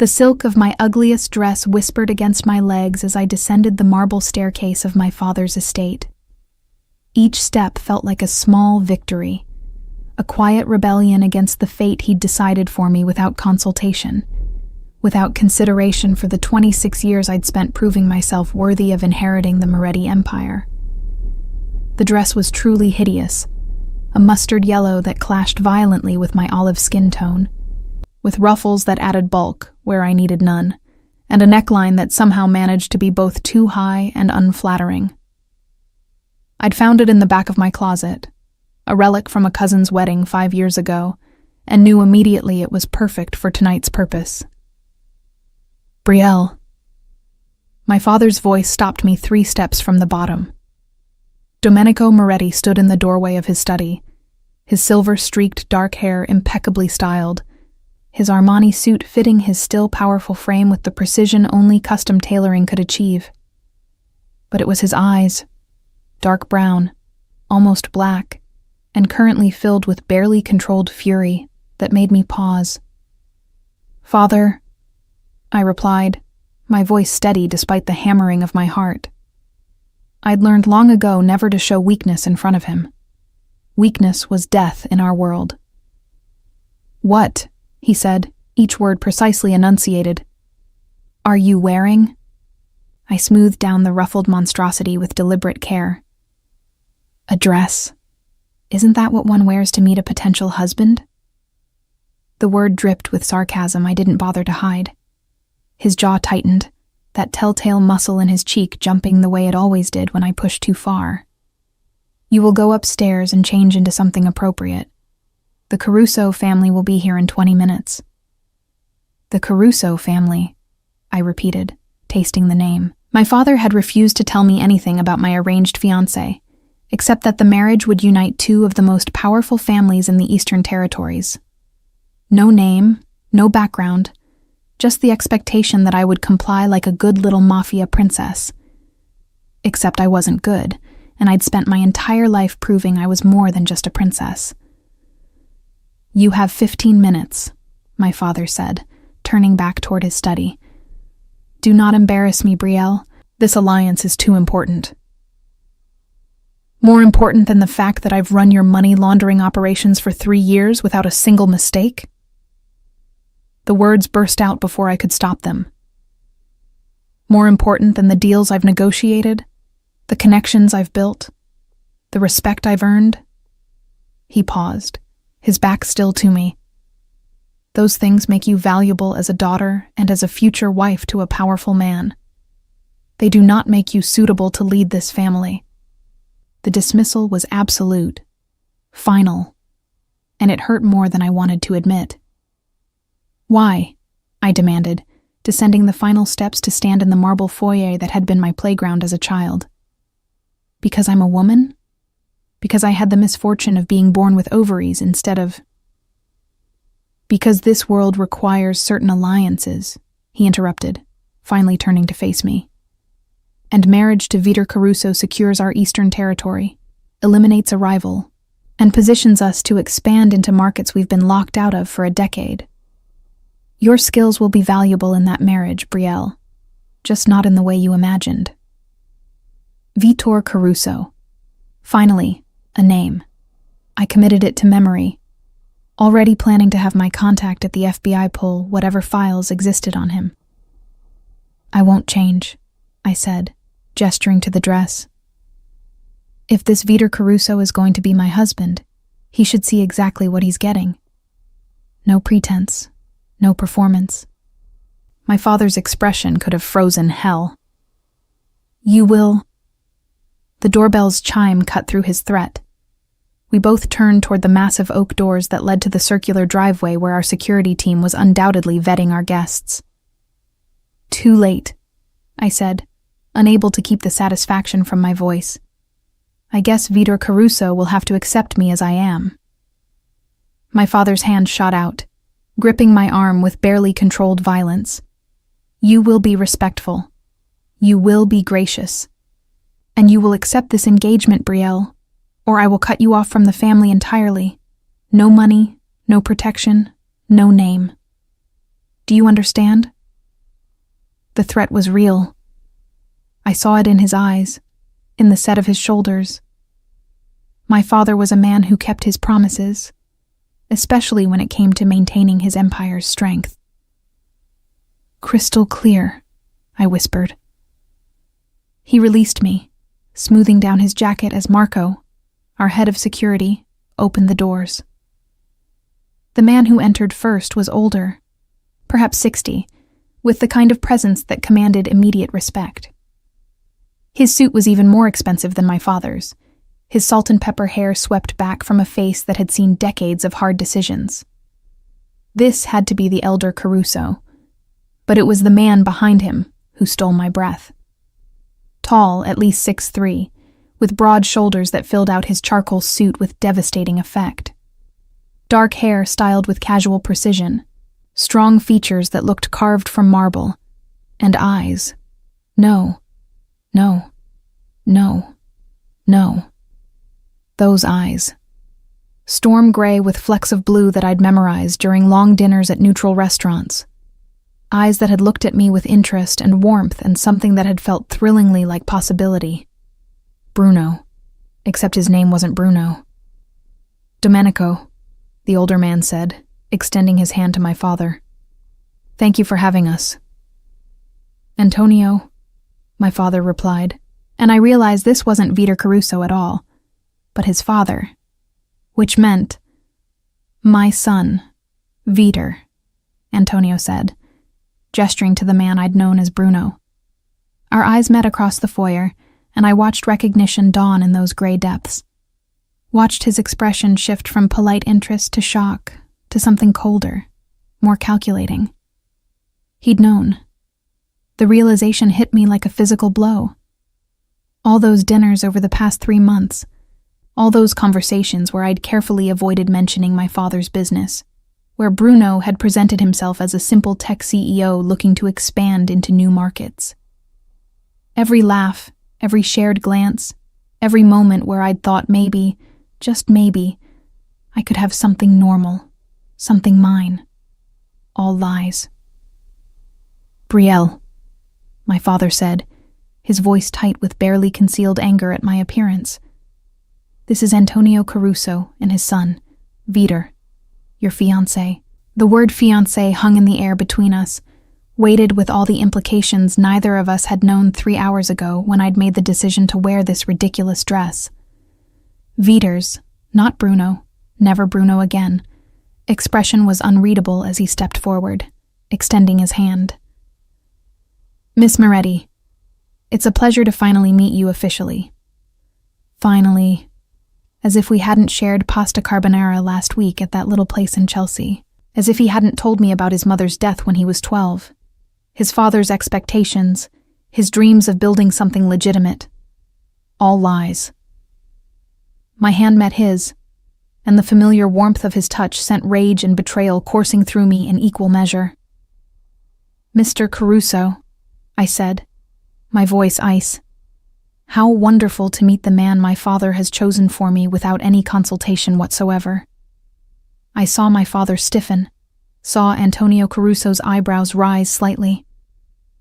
The silk of my ugliest dress whispered against my legs as I descended the marble staircase of my father's estate. Each step felt like a small victory, a quiet rebellion against the fate he'd decided for me without consultation, without consideration for the 26 years I'd spent proving myself worthy of inheriting the Moretti Empire. The dress was truly hideous, a mustard yellow that clashed violently with my olive skin tone, with ruffles that added bulk where I needed none, and a neckline that somehow managed to be both too high and unflattering. I'd found it in the back of my closet, a relic from a cousin's wedding 5 years ago, and knew immediately it was perfect for tonight's purpose. Brielle. My father's voice stopped me 3 steps from the bottom. Domenico Moretti stood in the doorway of his study, his silver-streaked dark hair impeccably styled, his Armani suit fitting his still powerful frame with the precision only custom tailoring could achieve. But it was his eyes, dark brown, almost black, and currently filled with barely controlled fury, that made me pause. "Father," I replied, my voice steady despite the hammering of my heart. I'd learned long ago never to show weakness in front of him. Weakness was death in our world. "What?" he said, each word precisely enunciated. "Are you wearing?" I smoothed down the ruffled monstrosity with deliberate care. "A dress? Isn't that what one wears to meet a potential husband?" The word dripped with sarcasm I didn't bother to hide. His jaw tightened, that telltale muscle in his cheek jumping the way it always did when I pushed too far. "You will go upstairs and change into something appropriate. The Caruso family will be here in 20 minutes. "The Caruso family," I repeated, tasting the name. My father had refused to tell me anything about my arranged fiancé, except that the marriage would unite 2 of the most powerful families in the Eastern Territories. No name, no background, just the expectation that I would comply like a good little Mafia princess. Except I wasn't good, and I'd spent my entire life proving I was more than just a princess. "You have 15 minutes, my father said, turning back toward his study. "Do not embarrass me, Brielle. This alliance is too important. More important than the fact that I've run your money laundering operations for 3 years without a single mistake?" The words burst out before I could stop them. "More important than the deals I've negotiated, the connections I've built, the respect I've earned?" He paused, his back still to me. "Those things make you valuable as a daughter and as a future wife to a powerful man. They do not make you suitable to lead this family." The dismissal was absolute, final, and it hurt more than I wanted to admit. "Why?" I demanded, descending the final steps to stand in the marble foyer that had been my playground as a child. "Because I'm a woman? Because I had the misfortune of being born with ovaries instead of—" "Because this world requires certain alliances," he interrupted, finally turning to face me. "And marriage to Vitor Caruso secures our Eastern Territory, eliminates a rival, and positions us to expand into markets we've been locked out of for a decade. Your skills will be valuable in that marriage, Brielle, just not in the way you imagined." Vitor Caruso. Finally, a name. I committed it to memory, already planning to have my contact at the FBI pull whatever files existed on him. "I won't change," I said, gesturing to the dress. "If this Vitor Caruso is going to be my husband, he should see exactly what he's getting. No pretense, no performance." My father's expression could have frozen hell. "You will—" The doorbell's chime cut through his threat. We both turned toward the massive oak doors that led to the circular driveway where our security team was undoubtedly vetting our guests. "Too late," I said, unable to keep the satisfaction from my voice. "I guess Vitor Caruso will have to accept me as I am." My father's hand shot out, gripping my arm with barely controlled violence. "You will be respectful. You will be gracious. And you will accept this engagement, Brielle, or I will cut you off from the family entirely. No money, no protection, no name." Do you understand? The threat was real. I saw it in his eyes, in the set of his shoulders. My father was a man who kept his promises, especially when it came to maintaining his empire's strength. Crystal clear, I whispered. He released me, smoothing down his jacket as Marco, our head of security, opened the doors. The man who entered first was older, perhaps 60, with the kind of presence that commanded immediate respect. His suit was even more expensive than my father's, his salt and pepper hair swept back from a face that had seen decades of hard decisions. This had to be the elder Caruso, but it was the man behind him who stole my breath. Tall, at least 6'3", with broad shoulders that filled out his charcoal suit with devastating effect. Dark hair styled with casual precision, strong features that looked carved from marble, and eyes. No. Those eyes. Storm gray with flecks of blue that I'd memorized during long dinners at neutral restaurants. Eyes that had looked at me with interest and warmth and something that had felt thrillingly like possibility. Bruno. Except his name wasn't Bruno. Domenico, the older man said, extending his hand to my father. Thank you for having us. Antonio, my father replied, and I realized this wasn't Vitor Caruso at all, but his father, which meant, my son, Vitor, Antonio said, gesturing to the man I'd known as Bruno. Our eyes met across the foyer, and I watched recognition dawn in those gray depths. Watched his expression shift from polite interest to shock, to something colder, more calculating. He'd known. The realization hit me like a physical blow. All those dinners over the past 3 months, all those conversations where I'd carefully avoided mentioning my father's business, where Bruno had presented himself as a simple tech CEO looking to expand into new markets. Every laugh, every shared glance, every moment where I'd thought maybe, just maybe, I could have something normal, something mine. All lies. Brielle, my father said, his voice tight with barely concealed anger at my appearance. This is Antonio Caruso and his son, Vitor, your fiancé. The word fiancé hung in the air between us, weighted with all the implications neither of us had known 3 hours ago when I'd made the decision to wear this ridiculous dress. Vitor's, not Bruno, never Bruno again, expression was unreadable as he stepped forward, extending his hand. Miss Moretti, it's a pleasure to finally meet you officially. Finally, as if we hadn't shared pasta carbonara last week at that little place in Chelsea, as if he hadn't told me about his mother's death when he was 12, his father's expectations, his dreams of building something legitimate. All lies. My hand met his, and the familiar warmth of his touch sent rage and betrayal coursing through me in equal measure. Mr. Caruso, I said, my voice ice. How wonderful to meet the man my father has chosen for me without any consultation whatsoever. I saw my father stiffen, saw Antonio Caruso's eyebrows rise slightly,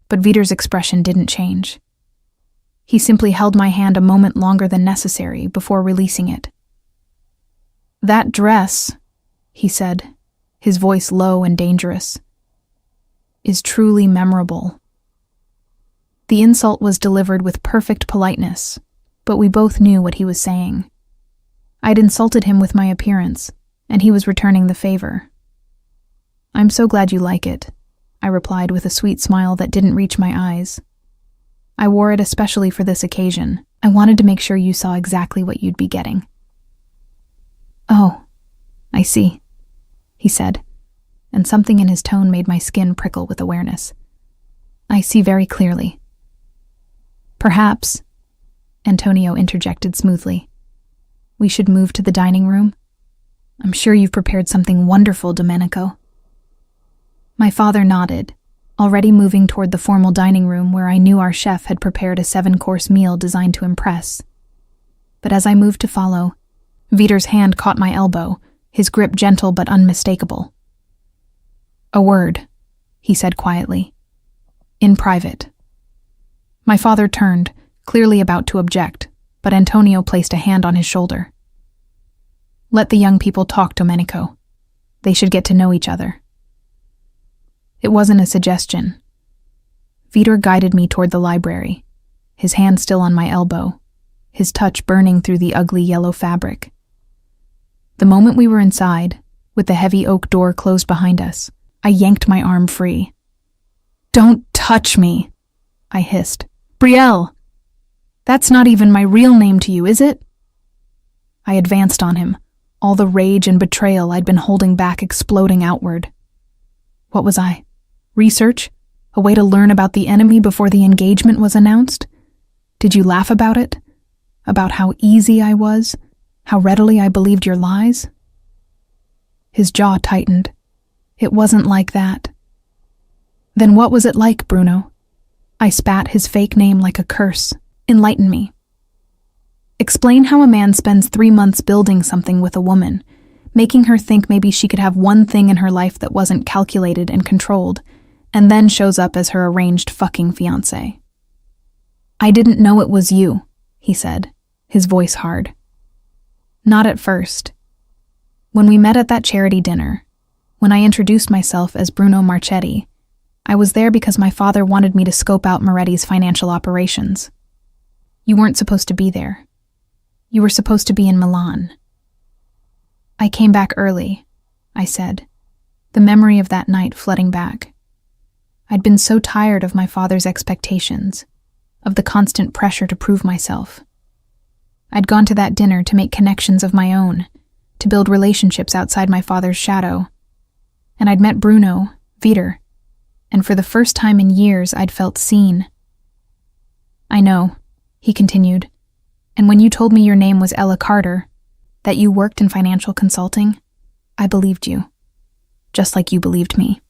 but Vitor's expression didn't change. He simply held my hand a moment longer than necessary before releasing it. That dress, he said, his voice low and dangerous, is truly memorable. The insult was delivered with perfect politeness, but we both knew what he was saying. I'd insulted him with my appearance, and he was returning the favor. I'm so glad you like it, I replied with a sweet smile that didn't reach my eyes. I wore it especially for this occasion. I wanted to make sure you saw exactly what you'd be getting. Oh, I see, he said, and something in his tone made my skin prickle with awareness. I see very clearly. Perhaps, Antonio interjected smoothly, we should move to the dining room. I'm sure you've prepared something wonderful, Domenico. My father nodded, already moving toward the formal dining room where I knew our chef had prepared a 7-course meal designed to impress. But as I moved to follow, Vitor's hand caught my elbow, his grip gentle but unmistakable. A word, he said quietly. In private. My father turned, clearly about to object, but Antonio placed a hand on his shoulder. Let the young people talk, Domenico. They should get to know each other. It wasn't a suggestion. Vitor guided me toward the library, his hand still on my elbow, his touch burning through the ugly yellow fabric. The moment we were inside, with the heavy oak door closed behind us, I yanked my arm free. Don't touch me, I hissed. Brielle! That's not even my real name to you, is it? I advanced on him, all the rage and betrayal I'd been holding back exploding outward. What was I? Research? A way to learn about the enemy before the engagement was announced? Did you laugh about it? About how easy I was? How readily I believed your lies? His jaw tightened. It wasn't like that. Then what was it like, Bruno? I spat his fake name like a curse. Enlighten me. Explain how a man spends 3 months building something with a woman, making her think maybe she could have one thing in her life that wasn't calculated and controlled, and then shows up as her arranged fucking fiancé. I didn't know it was you, he said, his voice hard. Not at first. When we met at that charity dinner, when I introduced myself as Bruno Marchetti, I was there because my father wanted me to scope out Moretti's financial operations. You weren't supposed to be there. You were supposed to be in Milan. I came back early, I said, the memory of that night flooding back. I'd been so tired of my father's expectations, of the constant pressure to prove myself. I'd gone to that dinner to make connections of my own, to build relationships outside my father's shadow. And I'd met Bruno, Vitor, and for the first time in years I'd felt seen. I know, he continued, and when you told me your name was Ella Carter, that you worked in financial consulting, I believed you, just like you believed me.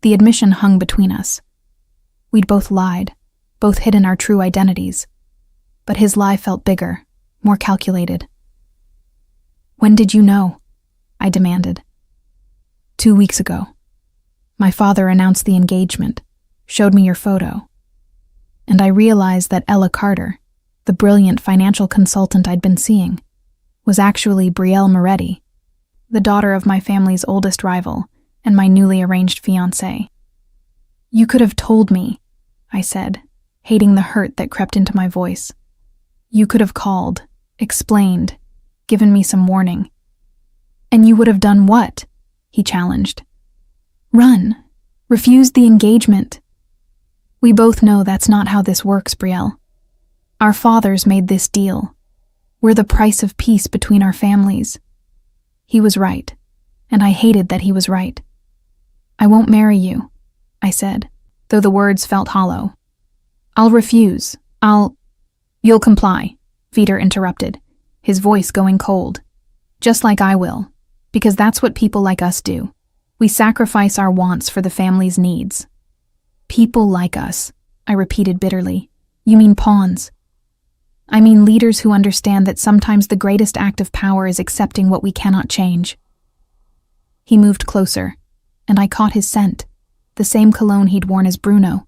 The admission hung between us. We'd both lied, both hidden our true identities, but his lie felt bigger, more calculated. When did you know? I demanded. 2 weeks ago. My father announced the engagement, showed me your photo, and I realized that Ella Carter, the brilliant financial consultant I'd been seeing, was actually Brielle Moretti, the daughter of my family's oldest rival and my newly arranged fiancé. You could have told me, I said, hating the hurt that crept into my voice. You could have called, explained, given me some warning. And you would have done what? He challenged. Run. Refused the engagement. We both know that's not how this works, Brielle. Our fathers made this deal. We're the price of peace between our families. He was right, and I hated that he was right. I won't marry you, I said, though the words felt hollow. I'll refuse. You'll comply, Vitor interrupted, his voice going cold. Just like I will, because that's what people like us do. We sacrifice our wants for the family's needs. People like us, I repeated bitterly. You mean pawns. I mean leaders who understand that sometimes the greatest act of power is accepting what we cannot change. He moved closer, and I caught his scent, the same cologne he'd worn as Bruno,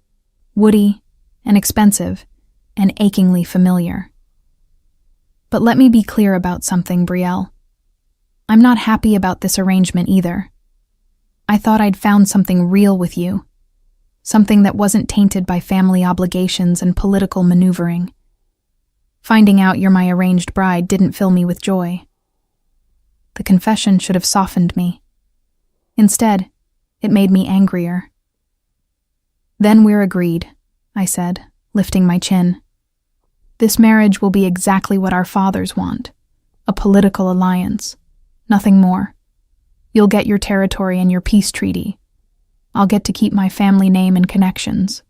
woody and expensive and achingly familiar. But let me be clear about something, Brielle. I'm not happy about this arrangement either. I thought I'd found something real with you, something that wasn't tainted by family obligations and political maneuvering. Finding out you're my arranged bride didn't fill me with joy. The confession should have softened me. Instead, it made me angrier. Then we're agreed, I said, lifting my chin. This marriage will be exactly what our fathers want, a political alliance, nothing more. You'll get your territory and your peace treaty. I'll get to keep my family name and connections.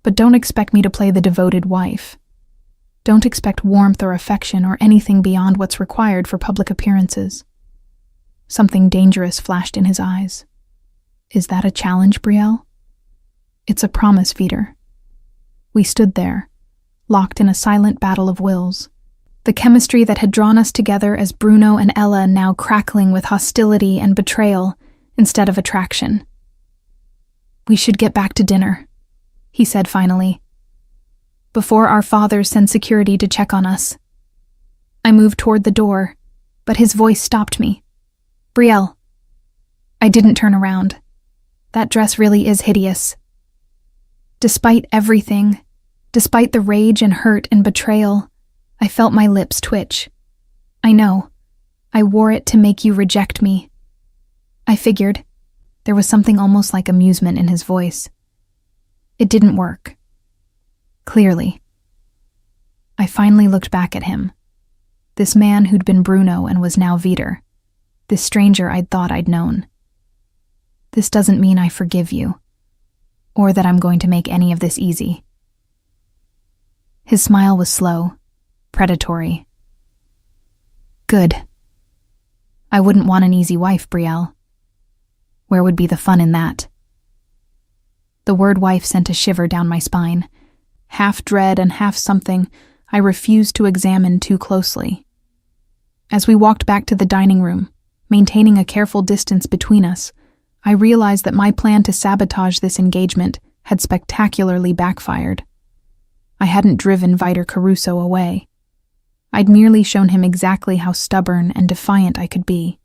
But don't expect me to play the devoted wife. Don't expect warmth or affection or anything beyond what's required for public appearances. Something dangerous flashed in his eyes. Is that a challenge, Brielle? It's a promise, Vitor. We stood there, locked in a silent battle of wills. The chemistry that had drawn us together as Bruno and Ella now crackling with hostility and betrayal instead of attraction. "We should get back to dinner," he said finally, "before our fathers send security to check on us." I moved toward the door, but his voice stopped me. "Brielle." I didn't turn around. That dress really is hideous. Despite everything, despite the rage and hurt and betrayal, I felt my lips twitch. "I know. I wore it to make you reject me." I figured. There was something almost like amusement in his voice. It didn't work. Clearly. I finally looked back at him. This man who'd been Bruno and was now Vitor. This stranger I'd thought I'd known. "This doesn't mean I forgive you, or that I'm going to make any of this easy." His smile was slow, predatory. "Good. I wouldn't want an easy wife, Brielle. Where would be the fun in that?" The word wife sent a shiver down my spine. Half dread and half something I refused to examine too closely. As we walked back to the dining room, maintaining a careful distance between us, I realized that my plan to sabotage this engagement had spectacularly backfired. I hadn't driven Vitor Caruso away. I'd merely shown him exactly how stubborn and defiant I could be.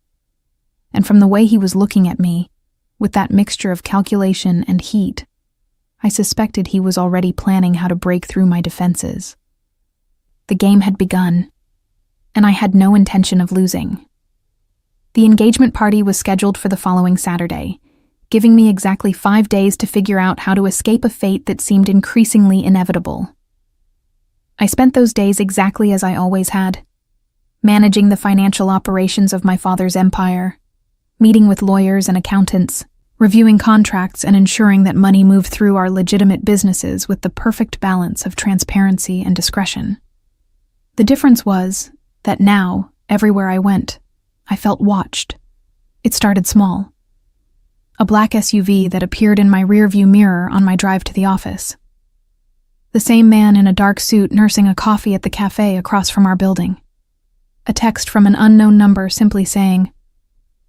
And from the way he was looking at me, with that mixture of calculation and heat, I suspected he was already planning how to break through my defenses. The game had begun, and I had no intention of losing. The engagement party was scheduled for the following Saturday, giving me exactly 5 days to figure out how to escape a fate that seemed increasingly inevitable. I spent those days exactly as I always had, managing the financial operations of my father's empire, meeting with lawyers and accountants, reviewing contracts and ensuring that money moved through our legitimate businesses with the perfect balance of transparency and discretion. The difference was that now, everywhere I went, I felt watched. It started small. A black SUV that appeared in my rearview mirror on my drive to the office. The same man in a dark suit nursing a coffee at the cafe across from our building. A text from an unknown number simply saying,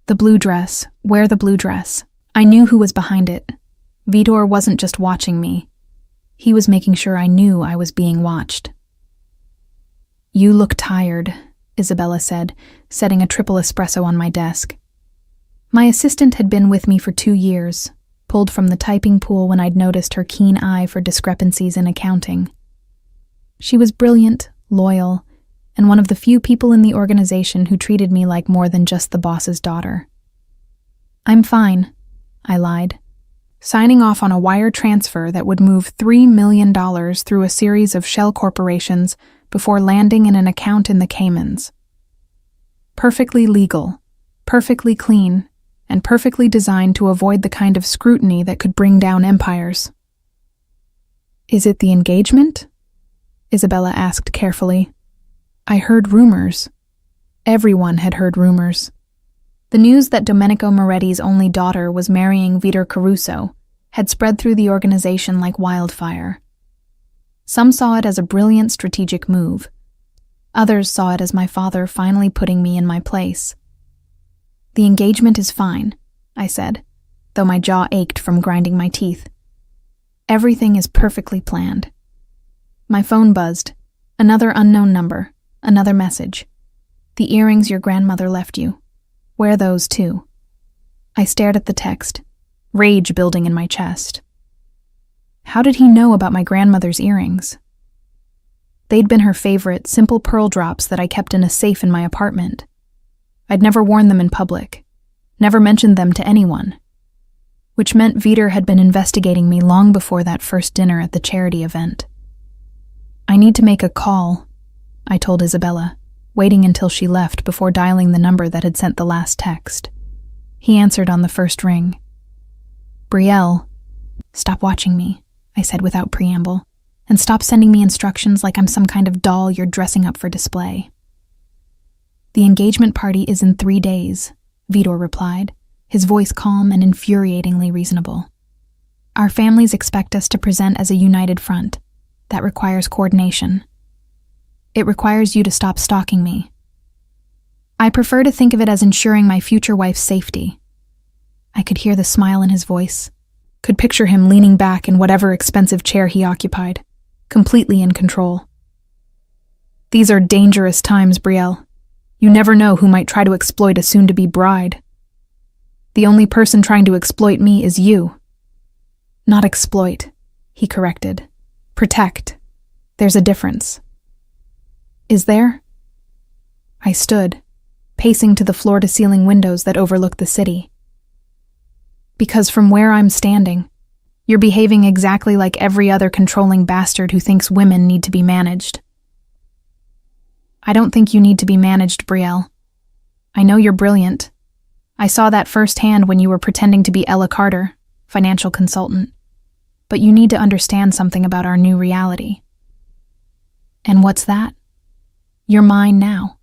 "The blue dress, wear the blue dress." I knew who was behind it. Vitor wasn't just watching me. He was making sure I knew I was being watched. "You look tired," Isabella said, setting a triple espresso on my desk. My assistant had been with me for 2 years, pulled from the typing pool when I'd noticed her keen eye for discrepancies in accounting. She was brilliant, loyal, and one of the few people in the organization who treated me like more than just the boss's daughter. "I'm fine," I lied, signing off on a wire transfer that would move $3 million through a series of shell corporations before landing in an account in the Caymans. Perfectly legal, perfectly clean, and perfectly designed to avoid the kind of scrutiny that could bring down empires. "Is it the engagement?" Isabella asked carefully. I heard rumors. Everyone had heard rumors. The news that Domenico Moretti's only daughter was marrying Vitor Caruso had spread through the organization like wildfire. Some saw it as a brilliant strategic move. Others saw it as my father finally putting me in my place. "The engagement is fine," I said, though my jaw ached from grinding my teeth. "Everything is perfectly planned." My phone buzzed. Another unknown number. Another message. "The earrings your grandmother left you. Wear those too." I stared at the text, rage building in my chest. How did he know about my grandmother's earrings? They'd been her favorite, simple pearl drops that I kept in a safe in my apartment. I'd never worn them in public, never mentioned them to anyone, which meant Vitor had been investigating me long before that first dinner at the charity event. "I need to make a call," I told Isabella, waiting until she left before dialing the number that had sent the last text. He answered on the first ring. "Brielle." "Stop watching me," I said without preamble, "and stop sending me instructions like I'm some kind of doll you're dressing up for display." "The engagement party is in 3 days," Vitor replied, his voice calm and infuriatingly reasonable. "Our families expect us to present as a united front. That requires coordination. It requires you to stop stalking me. I prefer to think of it as ensuring my future wife's safety." I could hear the smile in his voice, could picture him leaning back in whatever expensive chair he occupied, completely in control. These are dangerous times, Brielle. You never know who might try to exploit a soon-to-be bride. The only person trying to exploit me is you. Not exploit, he corrected. Protect. There's a difference. Is there? I stood, pacing to the floor-to-ceiling windows that overlook the city. Because from where I'm standing, you're behaving exactly like every other controlling bastard who thinks women need to be managed. I don't think you need to be managed, Brielle. I know you're brilliant. I saw that firsthand when you were pretending to be Ella Carter, financial consultant. But you need to understand something about our new reality. And what's that? You're mine now,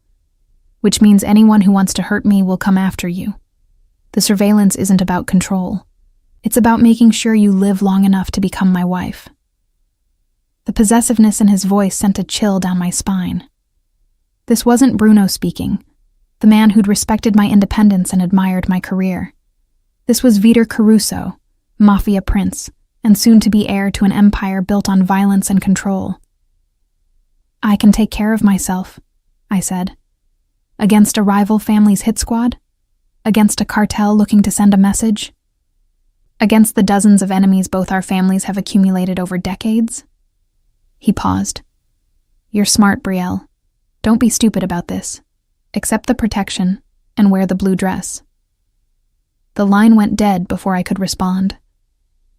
which means anyone who wants to hurt me will come after you. The surveillance isn't about control. It's about making sure you live long enough to become my wife. The possessiveness in his voice sent a chill down my spine. This wasn't Bruno speaking, the man who'd respected my independence and admired my career. This was Vitor Caruso, Mafia prince, and soon-to-be heir to an empire built on violence and control. I can take care of myself, I said. Against a rival family's hit squad? Against a cartel looking to send a message? Against the dozens of enemies both our families have accumulated over decades? He paused. You're smart, Brielle. Don't be stupid about this. Accept the protection and wear the blue dress. The line went dead before I could respond.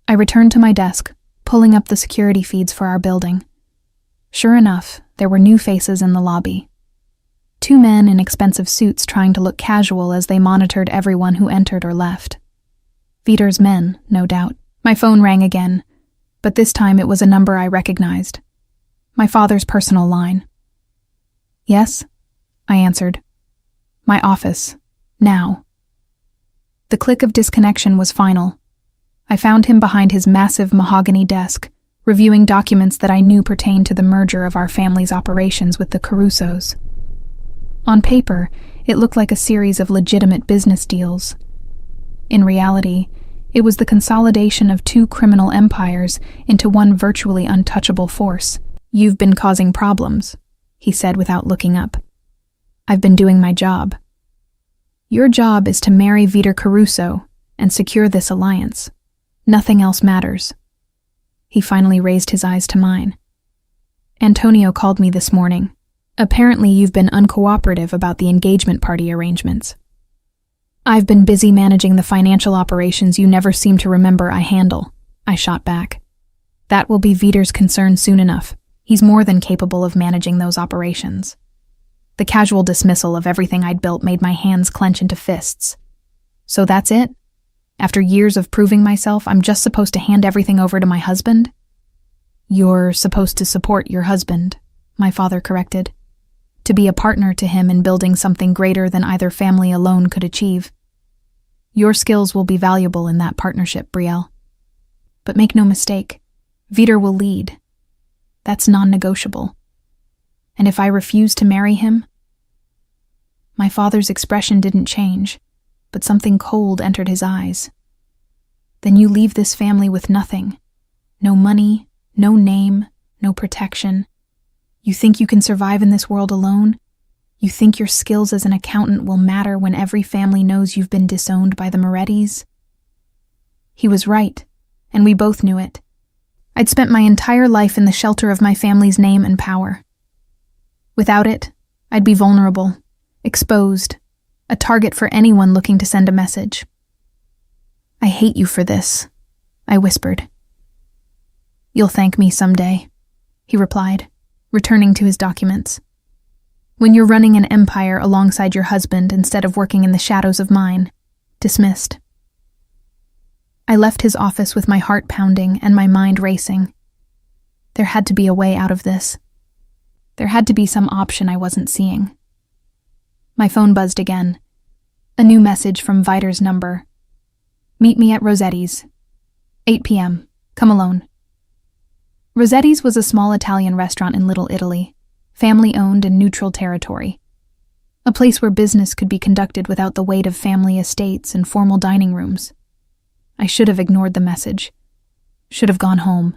I returned to my desk, pulling up the security feeds for our building. Sure enough, there were new faces in the lobby. 2 men in expensive suits trying to look casual as they monitored everyone who entered or left. Vitor's men, no doubt. My phone rang again, but this time it was a number I recognized. My father's personal line. Yes, I answered. My office. Now. The click of disconnection was final. I found him behind his massive mahogany desk, reviewing documents that I knew pertained to the merger of our family's operations with the Carusos. On paper, it looked like a series of legitimate business deals. In reality, it was the consolidation of 2 criminal empires into one virtually untouchable force. You've been causing problems, he said without looking up. I've been doing my job. Your job is to marry Vitor Caruso and secure this alliance. Nothing else matters. He finally raised his eyes to mine. Antonio called me this morning. Apparently you've been uncooperative about the engagement party arrangements. I've been busy managing the financial operations you never seem to remember I handle, I shot back. That will be Vitor's concern soon enough. He's more than capable of managing those operations. The casual dismissal of everything I'd built made my hands clench into fists. So that's it? After years of proving myself, I'm just supposed to hand everything over to my husband? You're supposed to support your husband, my father corrected. To be a partner to him in building something greater than either family alone could achieve. Your skills will be valuable in that partnership, Brielle. But make no mistake, Vitor will lead. That's non-negotiable. And if I refuse to marry him? My father's expression didn't change, but something cold entered his eyes. Then you leave this family with nothing. No money, no name, no protection. You think you can survive in this world alone? You think your skills as an accountant will matter when every family knows you've been disowned by the Morettis? He was right, and we both knew it. I'd spent my entire life in the shelter of my family's name and power. Without it, I'd be vulnerable, exposed, a target for anyone looking to send a message. I hate you for this, I whispered. You'll thank me someday, he replied, returning to his documents. When you're running an empire alongside your husband instead of working in the shadows of mine. Dismissed. I left his office with my heart pounding and my mind racing. There had to be a way out of this. There had to be some option I wasn't seeing. My phone buzzed again. A new message from Vitor's number. Meet me at Rossetti's. 8 p.m. Come alone. Rossetti's was a small Italian restaurant in Little Italy, family-owned and neutral territory. A place where business could be conducted without the weight of family estates and formal dining rooms. I should have ignored the message. Should have gone home,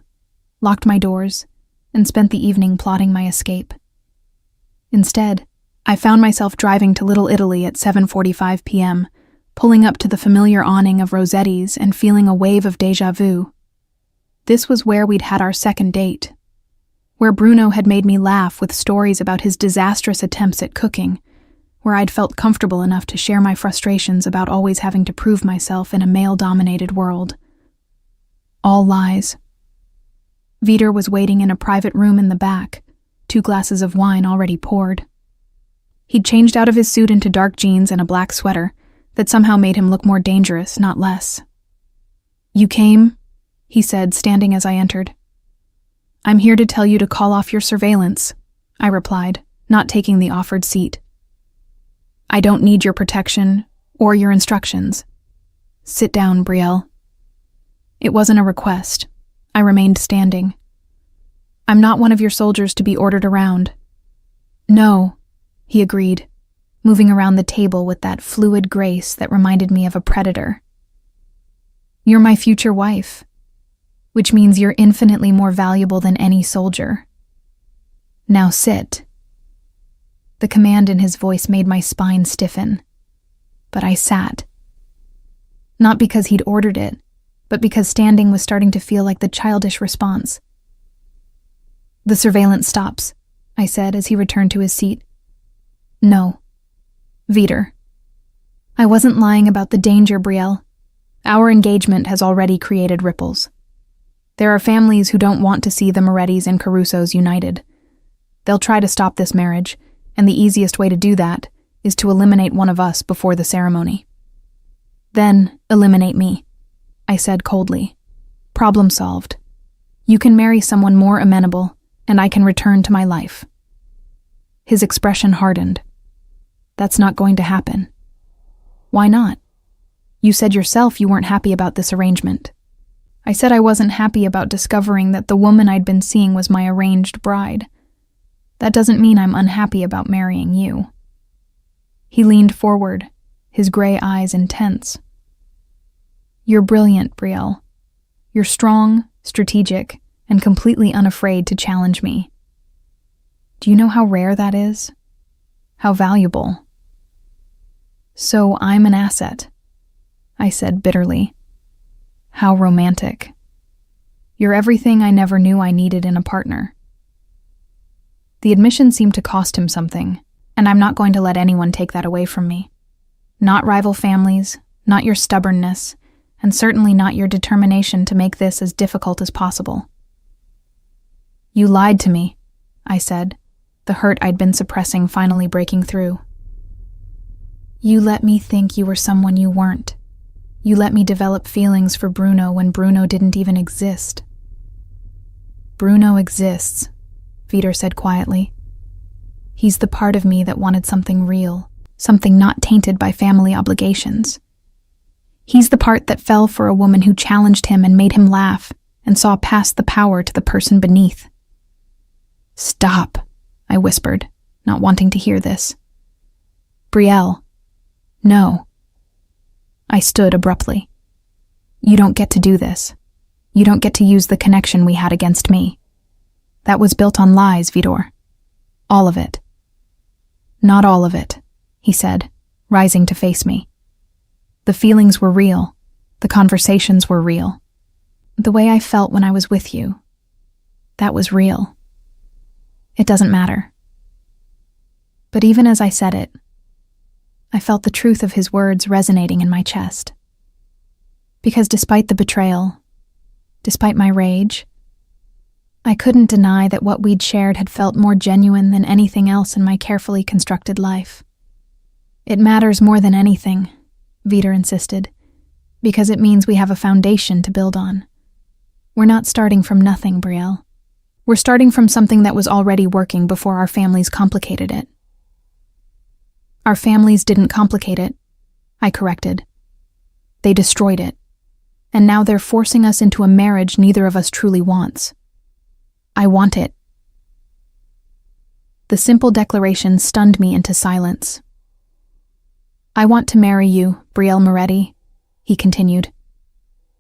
locked my doors, and spent the evening plotting my escape. Instead, I found myself driving to Little Italy at 7:45 p.m., pulling up to the familiar awning of Rossetti's and feeling a wave of déjà vu. This was where we'd had our second date, where Bruno had made me laugh with stories about his disastrous attempts at cooking, where I'd felt comfortable enough to share my frustrations about always having to prove myself in a male-dominated world. All lies. Vitor was waiting in a private room in the back, 2 glasses of wine already poured. He'd changed out of his suit into dark jeans and a black sweater that somehow made him look more dangerous, not less. "You came?" he said, standing as I entered. "I'm here to tell you to call off your surveillance," I replied, not taking the offered seat. "I don't need your protection or your instructions. Sit down, Brielle." It wasn't a request. I remained standing. "I'm not one of your soldiers to be ordered around." "No," he agreed, moving around the table with that fluid grace that reminded me of a predator. "You're my future wife, which means you're infinitely more valuable than any soldier. Now sit." The command in his voice made my spine stiffen, but I sat. Not because he'd ordered it, but because standing was starting to feel like the childish response. "The surveillance stops," I said as he returned to his seat. "No. Vitor. I wasn't lying about the danger, Brielle. Our engagement has already created ripples. There are families who don't want to see the Morettis and Carusos united. They'll try to stop this marriage, and the easiest way to do that is to eliminate one of us before the ceremony. Then eliminate me," I said coldly. "Problem solved. You can marry someone more amenable, and I can return to my life." His expression hardened. "That's not going to happen." "Why not? You said yourself you weren't happy about this arrangement." I said I wasn't happy about discovering that the woman I'd been seeing was my arranged bride. That doesn't mean I'm unhappy about marrying you. He leaned forward, his gray eyes intense. "You're brilliant, Brielle. You're strong, strategic, and completely unafraid to challenge me. Do you know how rare that is? How valuable?" "So I'm an asset," I said bitterly. "How romantic. You're everything I never knew I needed in a partner." The admission seemed to cost him something, and I'm not going to let anyone take that away from me. Not rival families, not your stubbornness, and certainly not your determination to make this as difficult as possible. "You lied to me," I said, the hurt I'd been suppressing finally breaking through. "You let me think you were someone you weren't. You let me develop feelings for Bruno when Bruno didn't even exist." "Bruno exists," Vitor said quietly. "He's the part of me that wanted something real, something not tainted by family obligations. He's the part that fell for a woman who challenged him and made him laugh and saw past the power to the person beneath." "Stop," I whispered, not wanting to hear this. "Brielle, no." I stood abruptly. "You don't get to do this. You don't get to use the connection we had against me. That was built on lies, Vitor. All of it." "Not all of it," he said, rising to face me. "The feelings were real. The conversations were real. The way I felt when I was with you, that was real. It doesn't matter." But even as I said it, I felt the truth of his words resonating in my chest. Because despite the betrayal, despite my rage, I couldn't deny that what we'd shared had felt more genuine than anything else in my carefully constructed life. "It matters more than anything," Vitor insisted, "because it means we have a foundation to build on. We're not starting from nothing, Brielle. We're starting from something that was already working before our families complicated it." "Our families didn't complicate it," I corrected. "They destroyed it. And now they're forcing us into a marriage neither of us truly wants. I want it." The simple declaration stunned me into silence. "I want to marry you, Brielle Moretti," he continued.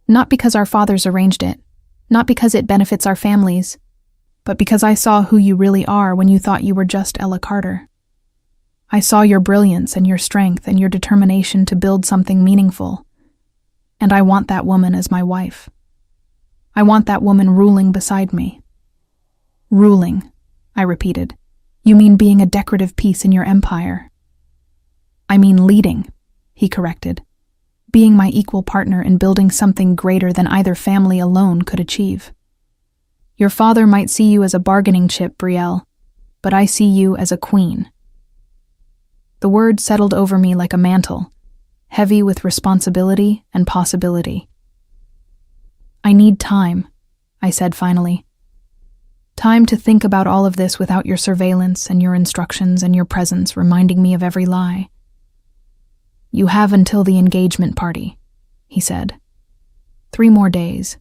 Not because our fathers arranged it, not because it benefits our families, but because I saw who you really are when you thought you were just Ella Carter. I saw your brilliance and your strength and your determination to build something meaningful. And I want that woman as my wife. I want that woman ruling beside me. Ruling, I repeated. You mean being a decorative piece in your empire? I mean leading, he corrected. Being my equal partner in building something greater than either family alone could achieve. Your father might see you as a bargaining chip, Brielle, but I see you as a queen. The word settled over me like a mantle, heavy with responsibility and possibility. I need time, I said finally. Time to think about all of this without your surveillance and your instructions and your presence reminding me of every lie. You have until the engagement party, he said. 3 more days.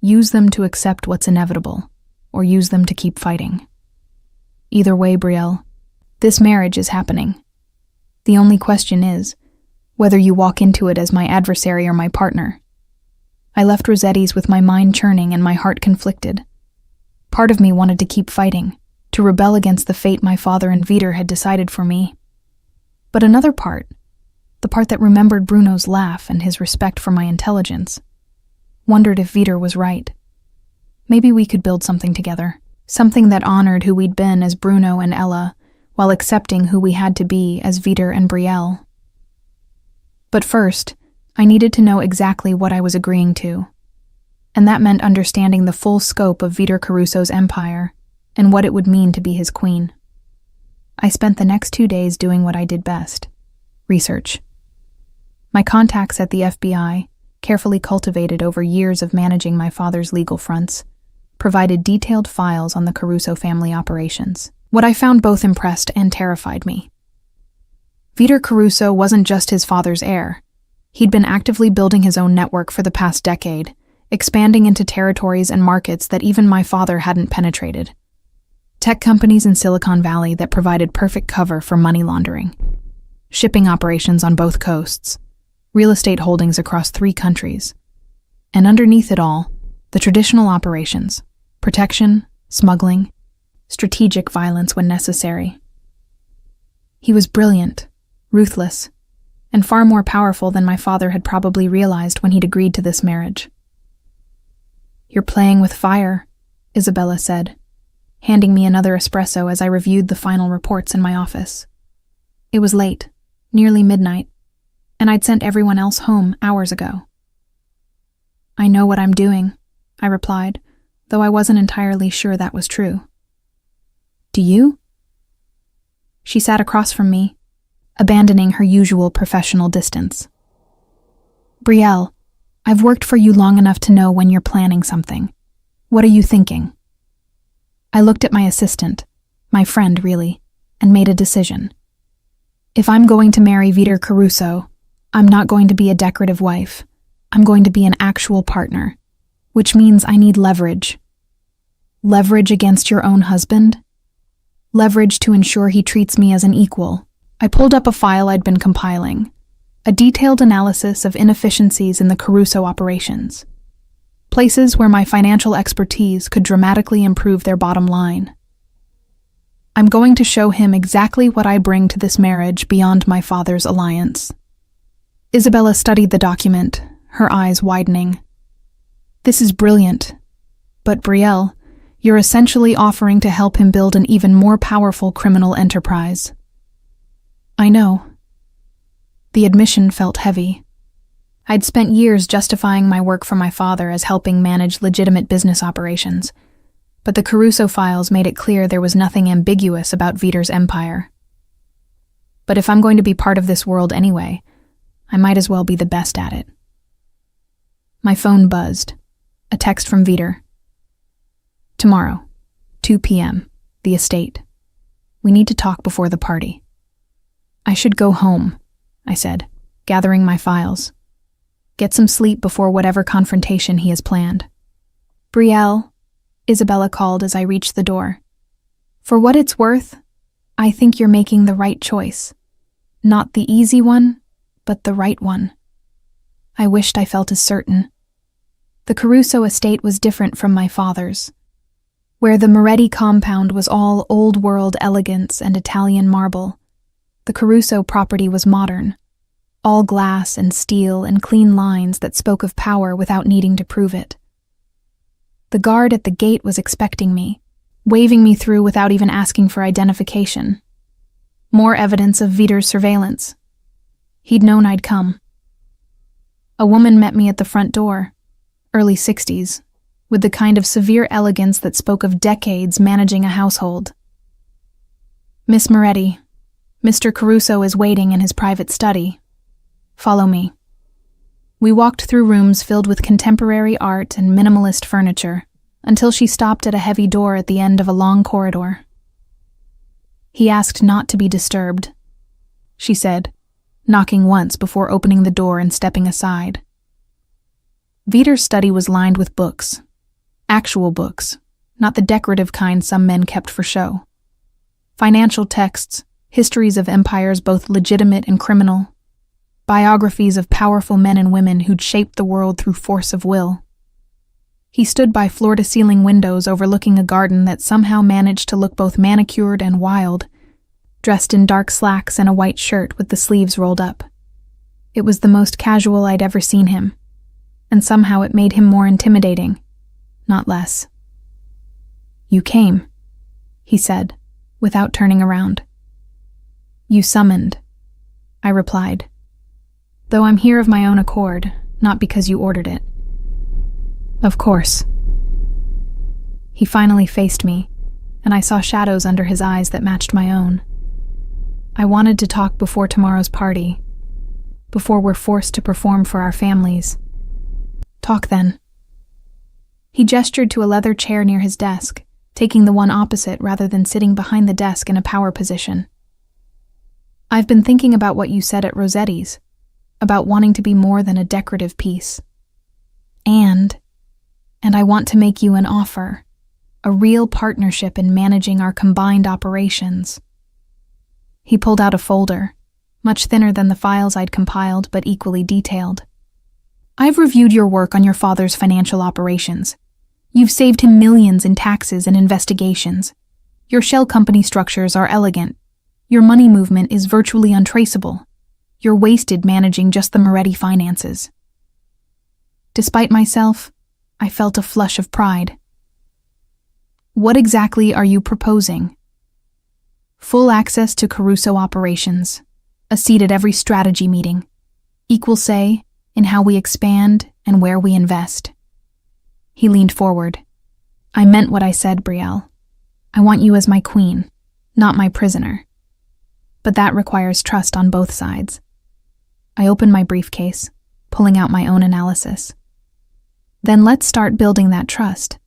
Use them to accept what's inevitable, or use them to keep fighting. Either way, Brielle, this marriage is happening. The only question is whether you walk into it as my adversary or my partner. I left Rossetti's with my mind churning and my heart conflicted. Part of me wanted to keep fighting, to rebel against the fate my father and Vitor had decided for me. But another part, the part that remembered Bruno's laugh and his respect for my intelligence, wondered if Vitor was right. Maybe we could build something together, something that honored who we'd been as Bruno and Ella, while accepting who we had to be as Vitor and Brielle. But first, I needed to know exactly what I was agreeing to, and that meant understanding the full scope of Vitor Caruso's empire and what it would mean to be his queen. I spent the next 2 days doing what I did best: research. My contacts at the FBI, carefully cultivated over years of managing my father's legal fronts, provided detailed files on the Caruso family operations. What I found both impressed and terrified me. Vitor Caruso wasn't just his father's heir. He'd been actively building his own network for the past decade, expanding into territories and markets that even my father hadn't penetrated. Tech companies in Silicon Valley that provided perfect cover for money laundering, shipping operations on both coasts, real estate holdings across 3 countries, and underneath it all, the traditional operations: protection, smuggling, strategic violence when necessary. He was brilliant, ruthless, and far more powerful than my father had probably realized when he'd agreed to this marriage. "You're playing with fire," Isabella said, handing me another espresso as I reviewed the final reports in my office. It was late, nearly midnight, and I'd sent everyone else home hours ago. "I know what I'm doing," I replied, though I wasn't entirely sure that was true. "Do you?" She sat across from me, abandoning her usual professional distance. "Brielle, I've worked for you long enough to know when you're planning something. What are you thinking?" I looked at my assistant, my friend really, and made a decision. If I'm going to marry Vitor Caruso, I'm not going to be a decorative wife. I'm going to be an actual partner, which means I need leverage. Leverage against your own husband? Leverage to ensure he treats me as an equal. I pulled up a file I'd been compiling, a detailed analysis of inefficiencies in the Caruso operations, places where my financial expertise could dramatically improve their bottom line. I'm going to show him exactly what I bring to this marriage beyond my father's alliance. Isabella studied the document, her eyes widening. "This is brilliant, but Brielle, you're essentially offering to help him build an even more powerful criminal enterprise." I know. The admission felt heavy. I'd spent years justifying my work for my father as helping manage legitimate business operations, but the Caruso files made it clear there was nothing ambiguous about Vitor's empire. But if I'm going to be part of this world anyway, I might as well be the best at it. My phone buzzed. A text from Vitor. "Tomorrow, 2 p.m., the estate. We need to talk before the party." "I should go home," I said, gathering my files. "Get some sleep before whatever confrontation he has planned." "Brielle," Isabella called as I reached the door. "For what it's worth, I think you're making the right choice. Not the easy one, but the right one." I wished I felt as certain. The Caruso estate was different from my father's. Where the Moretti compound was all old-world elegance and Italian marble, the Caruso property was modern, all glass and steel and clean lines that spoke of power without needing to prove it. The guard at the gate was expecting me, waving me through without even asking for identification. More evidence of Vider's surveillance. He'd known I'd come. A woman met me at the front door, early 60s, with the kind of severe elegance that spoke of decades managing a household. "Miss Moretti, Mr. Caruso is waiting in his private study. Follow me." We walked through rooms filled with contemporary art and minimalist furniture until she stopped at a heavy door at the end of a long corridor. "He asked not to be disturbed," she said, knocking once before opening the door and stepping aside. Vider's study was lined with books. Actual books, not the decorative kind some men kept for show. Financial texts, histories of empires both legitimate and criminal, biographies of powerful men and women who'd shaped the world through force of will. He stood by floor-to-ceiling windows overlooking a garden that somehow managed to look both manicured and wild, dressed in dark slacks and a white shirt with the sleeves rolled up. It was the most casual I'd ever seen him, and somehow it made him more intimidating, not less. "You came," he said, without turning around. "You summoned," I replied, "though I'm here of my own accord, not because you ordered it." "Of course." He finally faced me, and I saw shadows under his eyes that matched my own. "I wanted to talk before tomorrow's party, before we're forced to perform for our families." "Talk then." He gestured to a leather chair near his desk, taking the one opposite rather than sitting behind the desk in a power position. "I've been thinking about what you said at Rossetti's, about wanting to be more than a decorative piece. And I want to make you an offer, a real partnership in managing our combined operations." He pulled out a folder, much thinner than the files I'd compiled but equally detailed. "I've reviewed your work on your father's financial operations. You've saved him millions in taxes and investigations. Your shell company structures are elegant. Your money movement is virtually untraceable. You're wasted managing just the Moretti finances." Despite myself, I felt a flush of pride. "What exactly are you proposing?" "Full access to Caruso operations, a seat at every strategy meeting, equal say in how we expand and where we invest." He leaned forward. "I meant what I said, Brielle. I want you as my queen, not my prisoner. But that requires trust on both sides." I opened my briefcase, pulling out my own analysis. "Then let's start building that trust.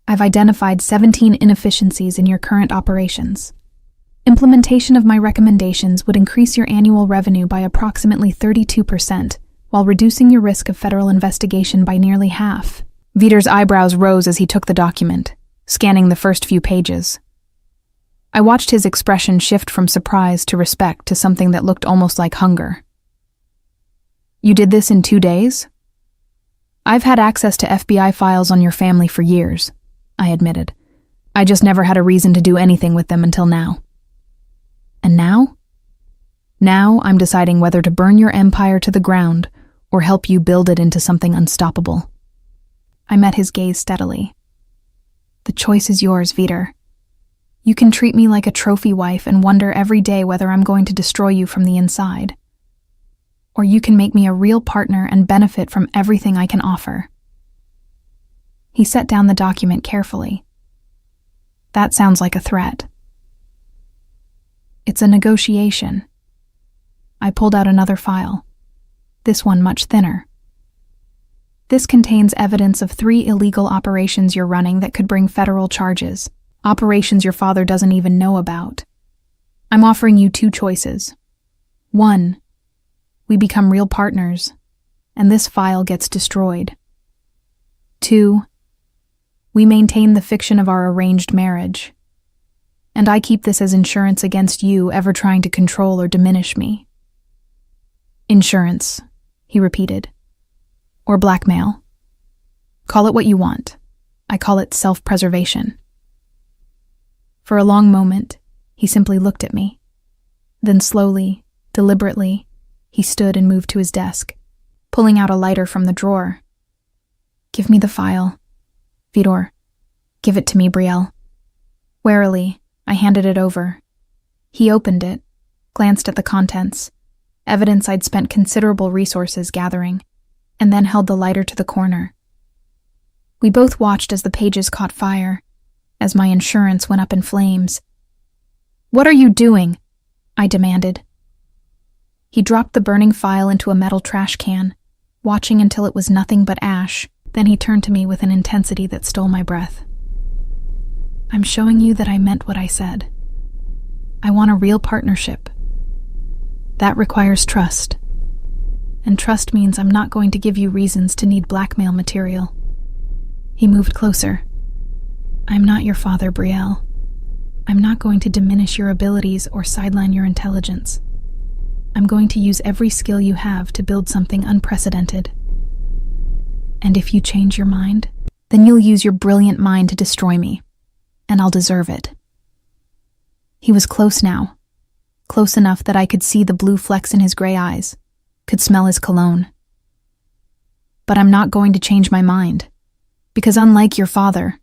I've identified 17 inefficiencies in your current operations. Implementation of my recommendations would increase your annual revenue by approximately 32%, while reducing your risk of federal investigation by nearly half." Vider's eyebrows rose as he took the document, scanning the first few pages. I watched his expression shift from surprise to respect to something that looked almost like hunger. "You did this in 2 days?" "I've had access to FBI files on your family for years," I admitted. "I just never had a reason to do anything with them until now." "And now?" "Now I'm deciding whether to burn your empire to the ground or help you build it into something unstoppable." I met his gaze steadily. "The choice is yours, Vider. You can treat me like a trophy wife and wonder every day whether I'm going to destroy you from the inside. Or you can make me a real partner and benefit from everything I can offer." He set down the document carefully. "That sounds like a threat." "It's a negotiation." I pulled out another file, this one much thinner. "This contains evidence of 3 illegal operations you're running that could bring federal charges, operations your father doesn't even know about. I'm offering you 2 choices. 1, we become real partners, and this file gets destroyed. 2, we maintain the fiction of our arranged marriage, and I keep this as insurance against you ever trying to control or diminish me." "Insurance," he repeated. "Or blackmail." Call it what you want. I call it self-preservation. For a long moment, he simply looked at me. Then slowly, deliberately, he stood and moved to his desk, pulling out a lighter from the drawer. Give me the file. Vidor, give it to me, Brielle. Warily, I handed it over. He opened it, glanced at the contents, evidence I'd spent considerable resources gathering, and then held the lighter to the corner. We both watched as the pages caught fire, as my insurance went up in flames. What are you doing? I demanded. He dropped the burning file into a metal trash can, watching until it was nothing but ash. Then he turned to me with an intensity that stole my breath. I'm showing you that I meant what I said. I want a real partnership. That requires trust. And trust means I'm not going to give you reasons to need blackmail material. He moved closer. I'm not your father, Brielle. I'm not going to diminish your abilities or sideline your intelligence. I'm going to use every skill you have to build something unprecedented. And if you change your mind, then you'll use your brilliant mind to destroy me, and I'll deserve it. He was close now, close enough that I could see the blue flecks in his gray eyes, could smell his cologne. But I'm not going to change my mind, because unlike your father,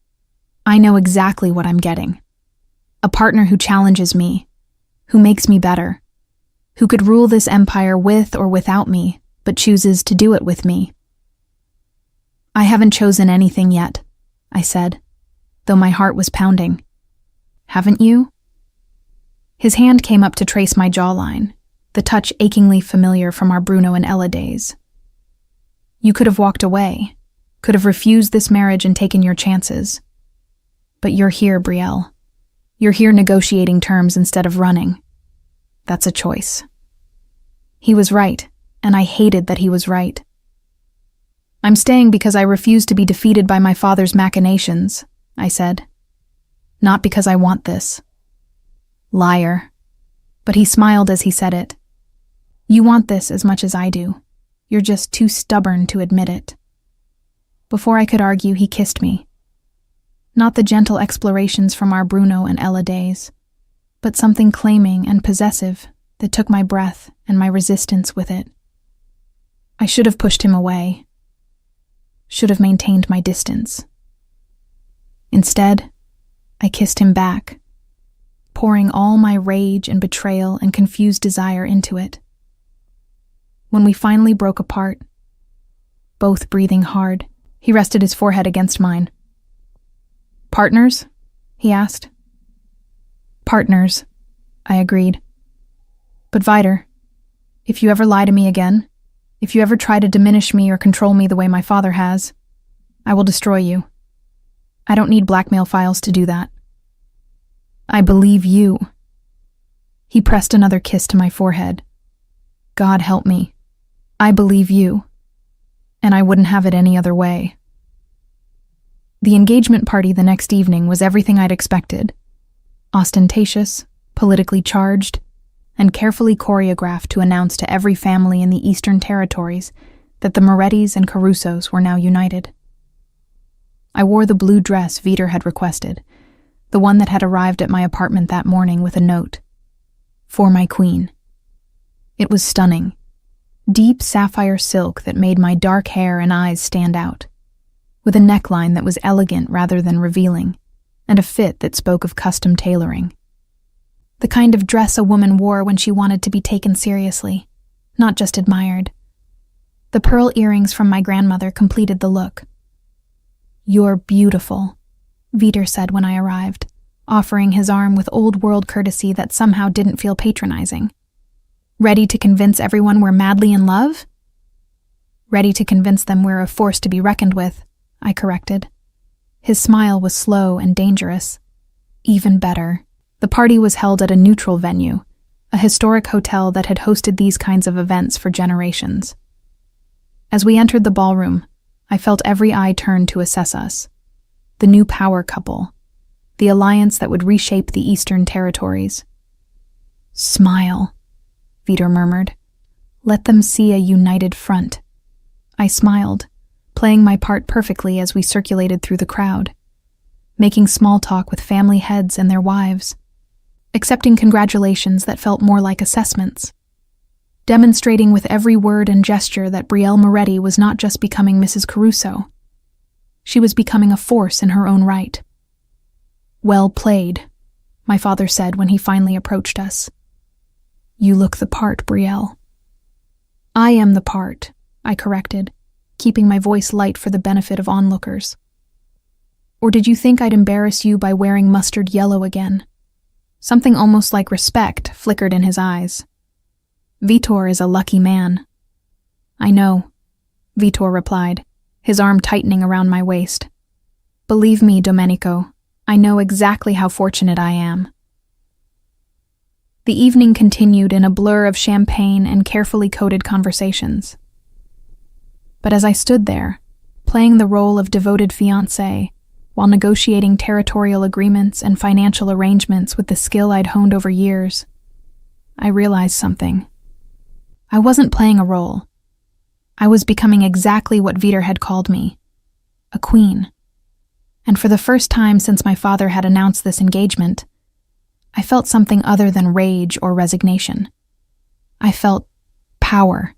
I know exactly what I'm getting. A partner who challenges me, who makes me better, who could rule this empire with or without me, but chooses to do it with me. I haven't chosen anything yet, I said, though my heart was pounding. Haven't you? His hand came up to trace my jawline, the touch achingly familiar from our Bruno and Ella days. You could have walked away, could have refused this marriage and taken your chances. But you're here, Brielle. You're here negotiating terms instead of running. That's a choice. He was right, and I hated that he was right. I'm staying because I refuse to be defeated by my father's machinations, I said. Not because I want this. Liar. But he smiled as he said it. You want this as much as I do. You're just too stubborn to admit it. Before I could argue, he kissed me. Not the gentle explorations from our Bruno and Ella days, but something claiming and possessive that took my breath and my resistance with it. I should have pushed him away. Should have maintained my distance. Instead, I kissed him back, pouring all my rage and betrayal and confused desire into it. When we finally broke apart, both breathing hard, he rested his forehead against mine. Partners? He asked. Partners, I agreed. But Vider, if you ever lie to me again, if you ever try to diminish me or control me the way my father has, I will destroy you. I don't need blackmail files to do that. I believe you. He pressed another kiss to my forehead. God help me. I believe you. And I wouldn't have it any other way. The engagement party the next evening was everything I'd expected. Ostentatious, politically charged, and carefully choreographed to announce to every family in the Eastern Territories that the Morettis and Carusos were now united. I wore the blue dress Vider had requested, the one that had arrived at my apartment that morning with a note. For my queen. It was stunning. Deep sapphire silk that made my dark hair and eyes stand out, with a neckline that was elegant rather than revealing, and a fit that spoke of custom tailoring. The kind of dress a woman wore when she wanted to be taken seriously, not just admired. The pearl earrings from my grandmother completed the look. You're beautiful, Vider said when I arrived, offering his arm with old-world courtesy that somehow didn't feel patronizing. Ready to convince everyone we're madly in love? Ready to convince them we're a force to be reckoned with, I corrected. His smile was slow and dangerous. Even better. The party was held at a neutral venue, a historic hotel that had hosted these kinds of events for generations. As we entered the ballroom, I felt every eye turn to assess us. The new power couple, the alliance that would reshape the Eastern Territories. Smile, Vider murmured. Let them see a united front. I smiled, playing my part perfectly as we circulated through the crowd, making small talk with family heads and their wives, accepting congratulations that felt more like assessments, demonstrating with every word and gesture that Brielle Moretti was not just becoming Mrs. Caruso. She was becoming a force in her own right. "Well played," my father said when he finally approached us. "You look the part, Brielle." "I am the part," I corrected, keeping my voice light for the benefit of onlookers. "Or did you think I'd embarrass you by wearing mustard yellow again?" Something almost like respect flickered in his eyes. "Vitor is a lucky man." "I know," Vitor replied, his arm tightening around my waist. "Believe me, Domenico, I know exactly how fortunate I am." The evening continued in a blur of champagne and carefully coded conversations. But as I stood there, playing the role of devoted fiancé, while negotiating territorial agreements and financial arrangements with the skill I'd honed over years, I realized something. I wasn't playing a role. I was becoming exactly what Vitor had called me, a queen. And for the first time since my father had announced this engagement, I felt something other than rage or resignation. I felt power.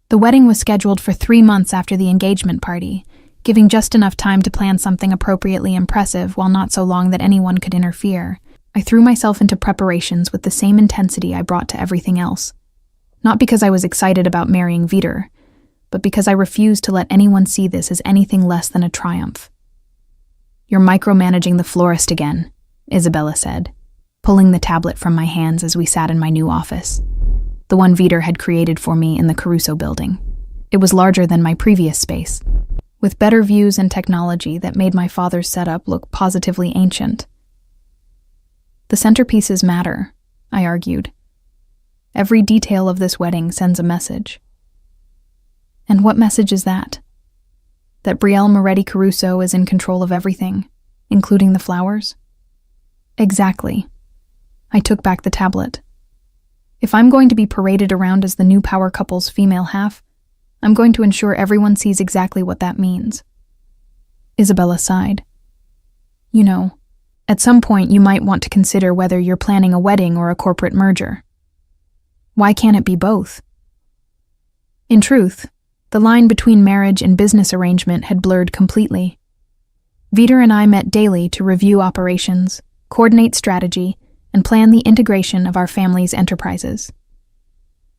The wedding was scheduled for 3 months after the engagement party, giving just enough time to plan something appropriately impressive while not so long that anyone could interfere. I threw myself into preparations with the same intensity I brought to everything else. Not because I was excited about marrying Vitor, but because I refused to let anyone see this as anything less than a triumph. "You're micromanaging the florist again," Isabella said, pulling the tablet from my hands as we sat in my new office, the one Vitor had created for me in the Caruso building. It was larger than my previous space, with better views and technology that made my father's setup look positively ancient. "The centerpieces matter," I argued. "Every detail of this wedding sends a message." "And what message is that? That Brielle Moretti Caruso is in control of everything, including the flowers?" "Exactly." I took back the tablet. "If I'm going to be paraded around as the new power couple's female half, I'm going to ensure everyone sees exactly what that means." Isabella sighed. "You know, at some point you might want to consider whether you're planning a wedding or a corporate merger. Why can't it be both?" In truth, the line between marriage and business arrangement had blurred completely. Vitor and I met daily to review operations, coordinate strategy, and plan the integration of our family's enterprises.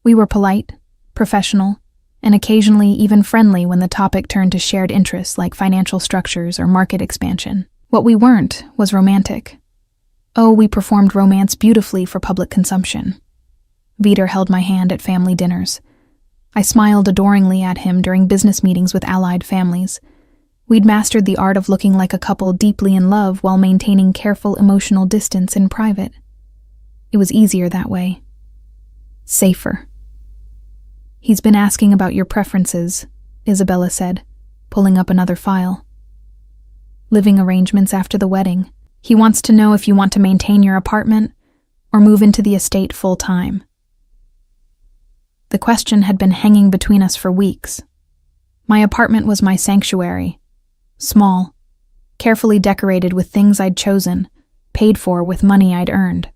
We were polite, professional, and occasionally even friendly when the topic turned to shared interests like financial structures or market expansion. What we weren't was romantic. Oh, we performed romance beautifully for public consumption. Vitor held my hand at family dinners. I smiled adoringly at him during business meetings with allied families. We'd mastered the art of looking like a couple deeply in love while maintaining careful emotional distance in private. It was easier that way. Safer. "He's been asking about your preferences," Isabella said, pulling up another file. "Living arrangements after the wedding. He wants to know if you want to maintain your apartment or move into the estate full-time." The question had been hanging between us for weeks. My apartment was my sanctuary. Small, carefully decorated with things I'd chosen, paid for with money I'd earned.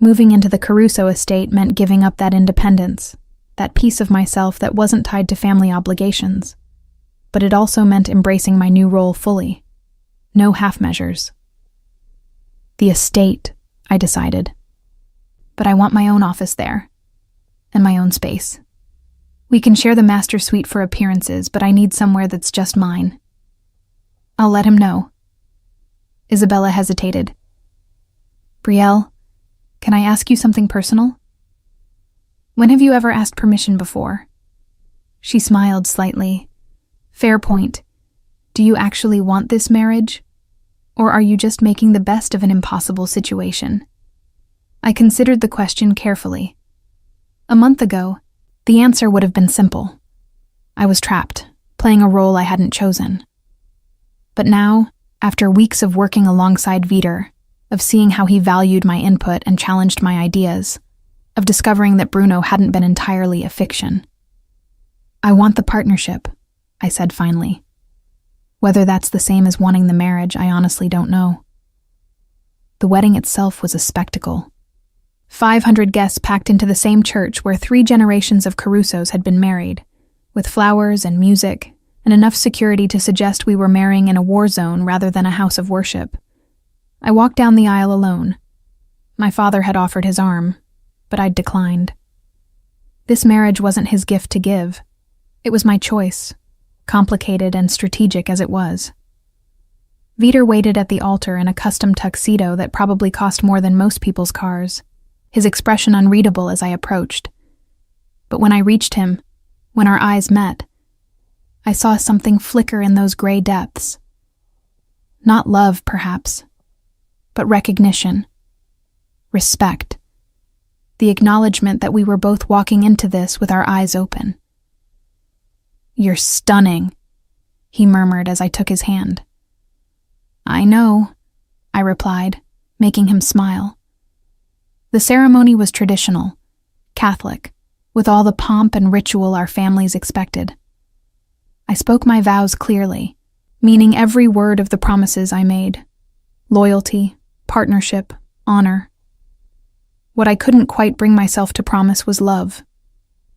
Moving into the Caruso estate meant giving up that independence, that piece of myself that wasn't tied to family obligations. But it also meant embracing my new role fully. No half measures. The estate, I decided. But I want my own office there. And my own space. We can share the master suite for appearances, but I need somewhere that's just mine. I'll let him know. Isabella hesitated. "Brielle, can I ask you something personal? When have you ever asked permission before?" She smiled slightly. "Fair point. Do you actually want this marriage? Or are you just making the best of an impossible situation?" I considered the question carefully. A month ago, the answer would have been simple. I was trapped, playing a role I hadn't chosen. But now, after weeks of working alongside Vitor, of seeing how he valued my input and challenged my ideas, of discovering that Bruno hadn't been entirely a fiction. "I want the partnership," I said finally. Whether that's the same as wanting the marriage, I honestly don't know. The wedding itself was a spectacle. 500 guests packed into the same church where 3 generations of Carusos had been married, with flowers and music, and enough security to suggest we were marrying in a war zone rather than a house of worship. I walked down the aisle alone. My father had offered his arm, but I'd declined. This marriage wasn't his gift to give. It was my choice, complicated and strategic as it was. Vitor waited at the altar in a custom tuxedo that probably cost more than most people's cars, his expression unreadable as I approached. But when I reached him, when our eyes met, I saw something flicker in those gray depths. Not love, perhaps, but recognition, respect, the acknowledgement that we were both walking into this with our eyes open. "You're stunning," he murmured as I took his hand. "I know," I replied, making him smile. The ceremony was traditional, Catholic, with all the pomp and ritual our families expected. I spoke my vows clearly, meaning every word of the promises I made: loyalty, partnership, honor. What I couldn't quite bring myself to promise was love.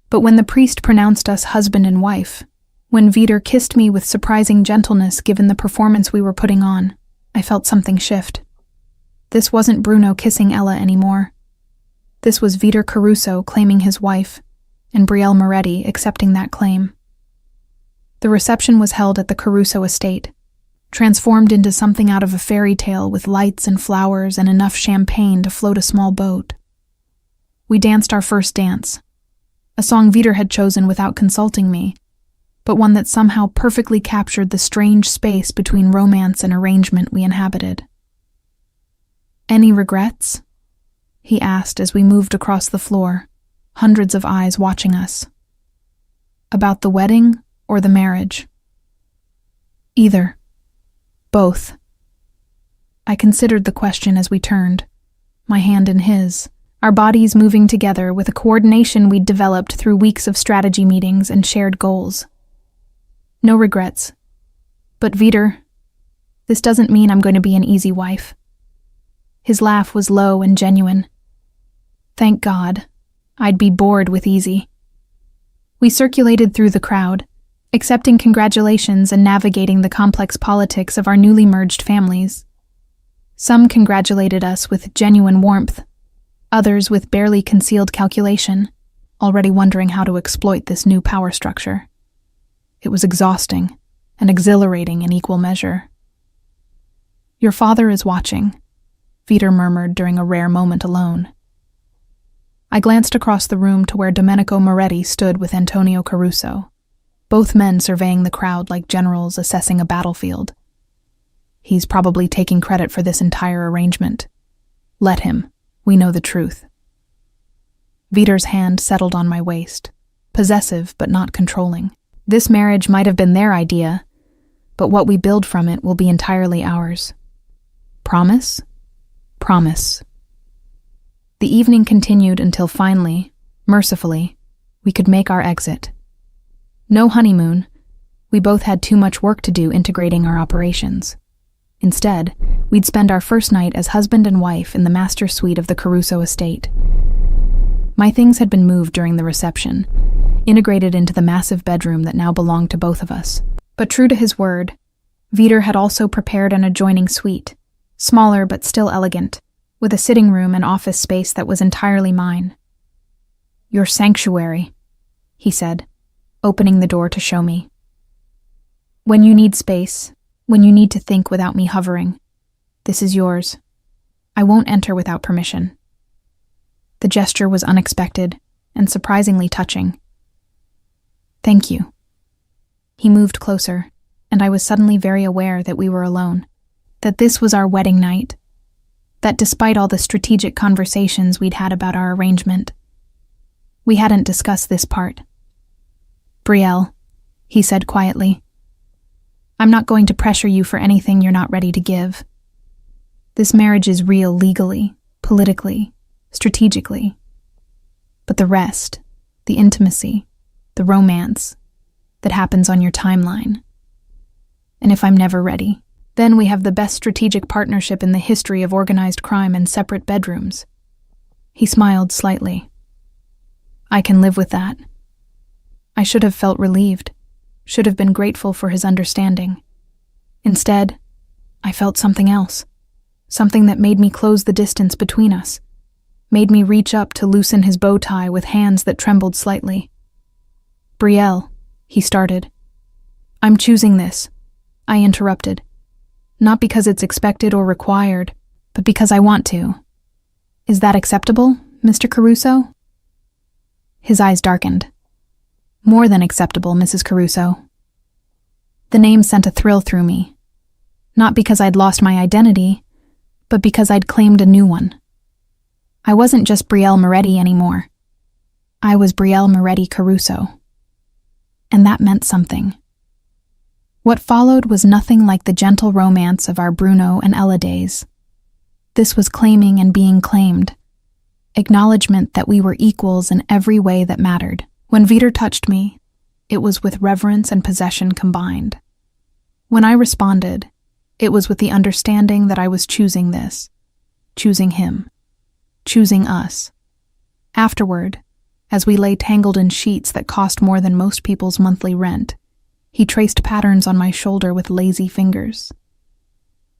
But when the priest pronounced us husband and wife, when Vitor kissed me with surprising gentleness given the performance we were putting on, I felt something shift. This wasn't Bruno kissing Ella anymore. This was Vitor Caruso claiming his wife, and Brielle Moretti accepting that claim. The reception was held at the Caruso estate, transformed into something out of a fairy tale with lights and flowers and enough champagne to float a small boat. We danced our first dance, a song Vitor had chosen without consulting me, but one that somehow perfectly captured the strange space between romance and arrangement we inhabited. "Any regrets?" he asked as we moved across the floor, hundreds of eyes watching us. "About the wedding or the marriage?" "Either. Both." I considered the question as we turned, my hand in his, our bodies moving together with a coordination we'd developed through weeks of strategy meetings and shared goals. "No regrets. But Vitor, this doesn't mean I'm going to be an easy wife." His laugh was low and genuine. Thank God. I'd be bored with easy. We circulated through the crowd, accepting congratulations and navigating the complex politics of our newly merged families. Some congratulated us with genuine warmth, others with barely concealed calculation, already wondering how to exploit this new power structure. It was exhausting and exhilarating in equal measure. "Your father is watching," Vitor murmured during a rare moment alone. I glanced across the room to where Domenico Moretti stood with Antonio Caruso, both men surveying the crowd like generals assessing a battlefield. "He's probably taking credit for this entire arrangement. Let him. We know the truth." Vitor's hand settled on my waist, possessive but not controlling. This marriage might have been their idea, but what we build from it will be entirely ours. Promise? Promise. The evening continued until finally, mercifully, we could make our exit. No honeymoon. We both had too much work to do integrating our operations. Instead, we'd spend our first night as husband and wife in the master suite of the Caruso estate. My things had been moved during the reception, integrated into the massive bedroom that now belonged to both of us. But true to his word, Vitor had also prepared an adjoining suite, smaller but still elegant, with a sitting room and office space that was entirely mine. "Your sanctuary," he said, opening the door to show me. "When you need space, when you need to think without me hovering, this is yours. I won't enter without permission." The gesture was unexpected and surprisingly touching. "Thank you." He moved closer, and I was suddenly very aware that we were alone, that this was our wedding night, that despite all the strategic conversations we'd had about our arrangement, we hadn't discussed this part. "Brielle," he said quietly, "I'm not going to pressure you for anything you're not ready to give. This marriage is real legally, politically, strategically. But the rest, the intimacy, the romance, that happens on your timeline. And if I'm never ready, then we have the best strategic partnership in the history of organized crime and separate bedrooms. He smiled slightly. I can live with that. I should have felt relieved, should have been grateful for his understanding. Instead, I felt something else, something that made me close the distance between us, made me reach up to loosen his bow tie with hands that trembled slightly. Brielle, he started. I'm choosing this, I interrupted. Not because it's expected or required, but because I want to. Is that acceptable, Mr. Caruso? His eyes darkened. More than acceptable, Mrs. Caruso. The name sent a thrill through me. Not because I'd lost my identity, but because I'd claimed a new one. I wasn't just Brielle Moretti anymore. I was Brielle Moretti Caruso. And that meant something. What followed was nothing like the gentle romance of our Bruno and Ella days. This was claiming and being claimed. Acknowledgement that we were equals in every way that mattered. When Vitor touched me, it was with reverence and possession combined. When I responded, it was with the understanding that I was choosing this, choosing him, choosing us. Afterward, as we lay tangled in sheets that cost more than most people's monthly rent, he traced patterns on my shoulder with lazy fingers.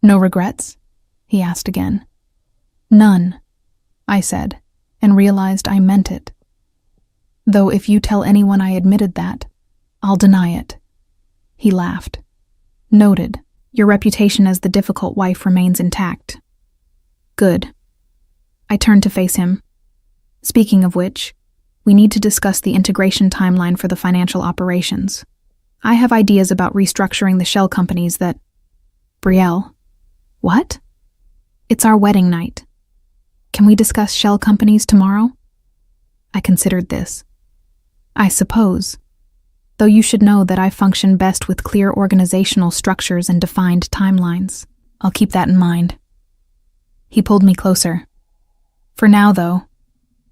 No regrets? He asked again. None, I said, and realized I meant it. Though if you tell anyone I admitted that, I'll deny it. He laughed. Noted. Your reputation as the difficult wife remains intact. Good. I turned to face him. Speaking of which, we need to discuss the integration timeline for the financial operations. I have ideas about restructuring the shell companies that... Brielle. What? It's our wedding night. Can we discuss shell companies tomorrow? I considered this. I suppose. Though you should know that I function best with clear organizational structures and defined timelines. I'll keep that in mind. He pulled me closer. For now, though,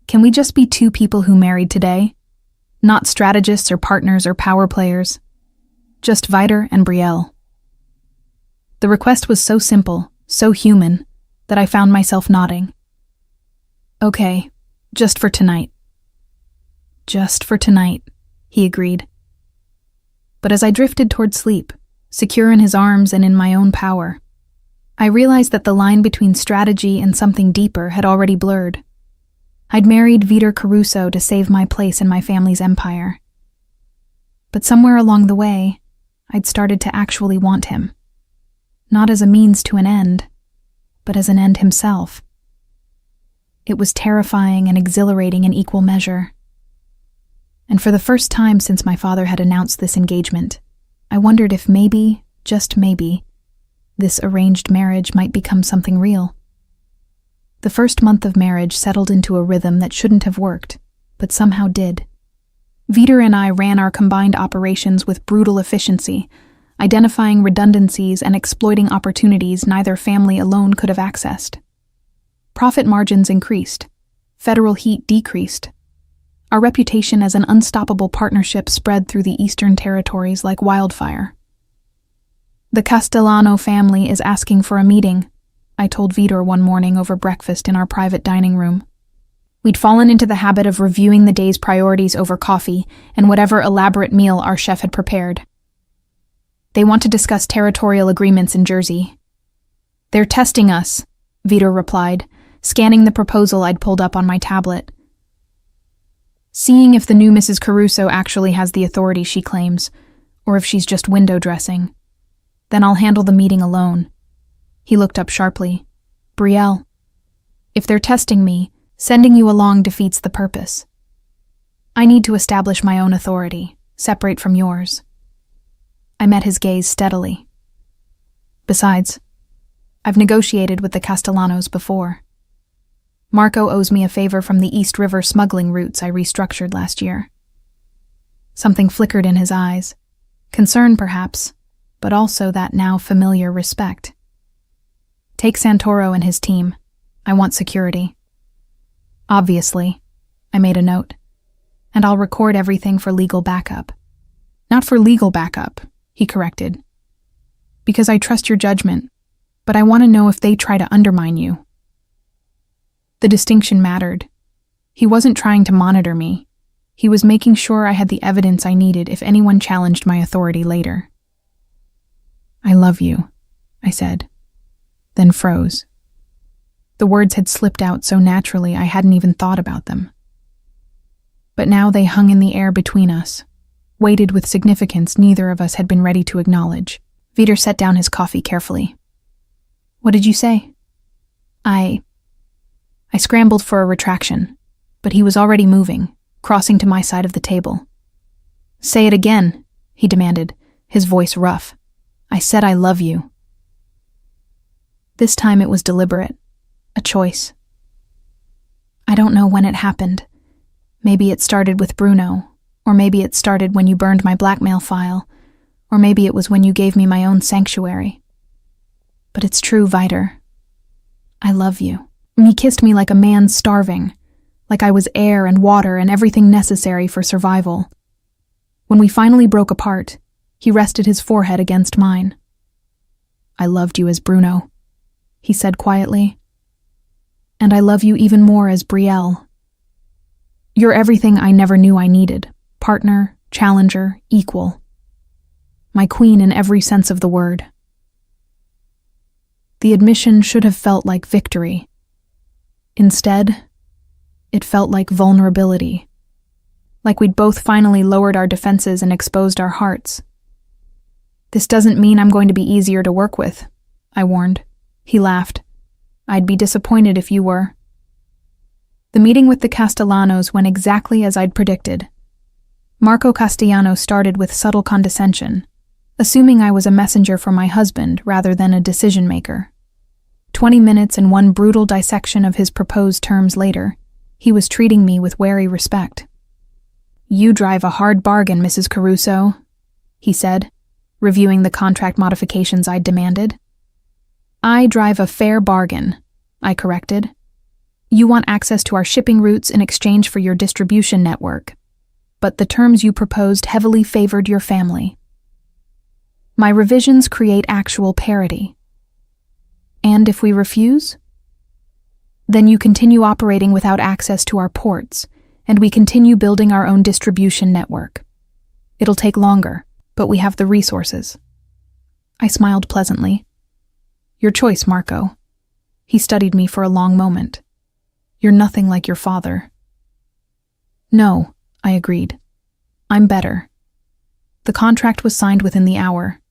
can we just be two people who married today? Not strategists or partners or power players. Just Vitor and Brielle. The request was so simple, so human, that I found myself nodding. Okay, just for tonight. Just for tonight, he agreed. But as I drifted toward sleep, secure in his arms and in my own power, I realized that the line between strategy and something deeper had already blurred. I'd married Vitor Caruso to save my place in my family's empire. But somewhere along the way, I'd started to actually want him. Not as a means to an end, but as an end himself. It was terrifying and exhilarating in equal measure. And for the first time since my father had announced this engagement, I wondered if maybe, just maybe, this arranged marriage might become something real. The first month of marriage settled into a rhythm that shouldn't have worked, but somehow did. Vitor and I ran our combined operations with brutal efficiency, identifying redundancies and exploiting opportunities neither family alone could have accessed. Profit margins increased. Federal heat decreased. Our reputation as an unstoppable partnership spread through the Eastern Territories like wildfire. The Castellano family is asking for a meeting, I told Vitor one morning over breakfast in our private dining room. We'd fallen into the habit of reviewing the day's priorities over coffee and whatever elaborate meal our chef had prepared. They want to discuss territorial agreements in Jersey. They're testing us, Vitor replied, scanning the proposal I'd pulled up on my tablet. Seeing if the new Mrs. Caruso actually has the authority she claims, or if she's just window dressing. Then I'll handle the meeting alone. He looked up sharply. Brielle, if they're testing me, sending you along defeats the purpose. I need to establish my own authority, separate from yours. I met his gaze steadily. Besides, I've negotiated with the Castellanos before. Marco owes me a favor from the East River smuggling routes I restructured last year. Something flickered in his eyes. Concern, perhaps, but also that now familiar respect. Take Santoro and his team. I want security. Obviously, I made a note. And I'll record everything for legal backup. Not for legal backup, he corrected. Because I trust your judgment, but I want to know if they try to undermine you. The distinction mattered. He wasn't trying to monitor me. He was making sure I had the evidence I needed if anyone challenged my authority later. I love you, I said, then froze. The words had slipped out so naturally I hadn't even thought about them. But now they hung in the air between us, weighted with significance neither of us had been ready to acknowledge. Vitor set down his coffee carefully. What did you say? I scrambled for a retraction, but he was already moving, crossing to my side of the table. Say it again, he demanded, his voice rough. I said I love you. This time it was deliberate, a choice. I don't know when it happened. Maybe it started with Bruno, or maybe it started when you burned my blackmail file, or maybe it was when you gave me my own sanctuary. But it's true, Vitor. I love you. And he kissed me like a man starving, like I was air and water and everything necessary for survival. When we finally broke apart, he rested his forehead against mine. I loved you as Bruno, he said quietly. And I love you even more as Brielle. You're everything I never knew I needed. Partner, challenger, equal. My queen in every sense of the word. The admission should have felt like victory. Instead, it felt like vulnerability. Like we'd both finally lowered our defenses and exposed our hearts. This doesn't mean I'm going to be easier to work with, I warned. He laughed. I'd be disappointed if you were. The meeting with the Castellanos went exactly as I'd predicted. Marco Castellano started with subtle condescension, assuming I was a messenger for my husband rather than a decision-maker. 20 minutes and one brutal dissection of his proposed terms later, he was treating me with wary respect. You drive a hard bargain, Mrs. Caruso, he said, reviewing the contract modifications I'd demanded. I drive a fair bargain, I corrected. You want access to our shipping routes in exchange for your distribution network, but the terms you proposed heavily favored your family. My revisions create actual parity. And if we refuse? Then you continue operating without access to our ports, and we continue building our own distribution network. It'll take longer, but we have the resources. I smiled pleasantly. Your choice, Marco. He studied me for a long moment. You're nothing like your father. No, I agreed. I'm better. The contract was signed within the hour.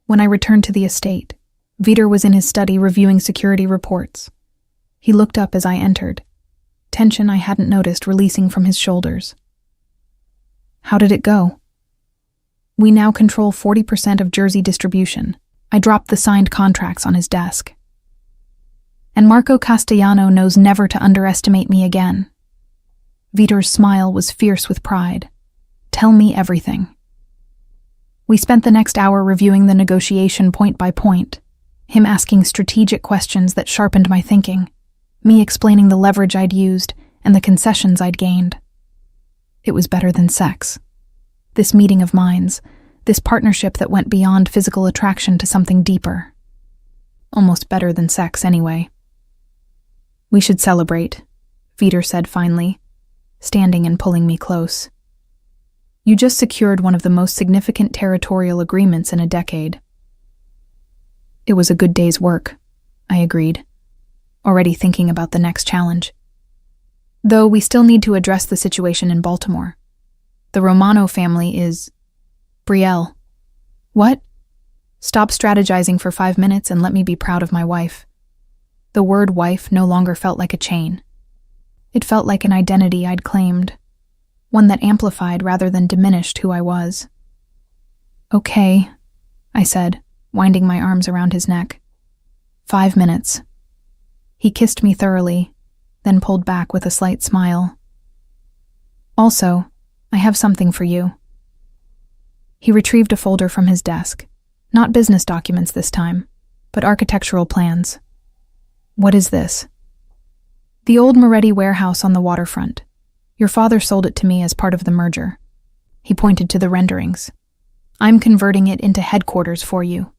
When I returned to the estate, Vitor was in his study reviewing security reports. He looked up as I entered, tension I hadn't noticed releasing from his shoulders. How did it go? We now control 40% of Jersey distribution. I dropped the signed contracts on his desk. And Marco Castellano knows never to underestimate me again. Vitor's smile was fierce with pride. Tell me everything. We spent the next hour reviewing the negotiation point by point, him asking strategic questions that sharpened my thinking, me explaining the leverage I'd used and the concessions I'd gained. It was better than sex. This meeting of minds, this partnership that went beyond physical attraction to something deeper. Almost better than sex, anyway. We should celebrate, Vitor said finally, standing and pulling me close. You just secured one of the most significant territorial agreements in a decade. It was a good day's work, I agreed, already thinking about the next challenge. Though we still need to address the situation in Baltimore. The Romano family is... Brielle. What? Stop strategizing for 5 minutes and let me be proud of my wife. The word wife no longer felt like a chain. It felt like an identity I'd claimed, one that amplified rather than diminished who I was. Okay, I said, winding my arms around his neck. 5 minutes. He kissed me thoroughly, then pulled back with a slight smile. Also, I have something for you. He retrieved a folder from his desk. Not business documents this time, but architectural plans. What is this? The old Moretti warehouse on the waterfront. Your father sold it to me as part of the merger. He pointed to the renderings. I'm converting it into headquarters for you.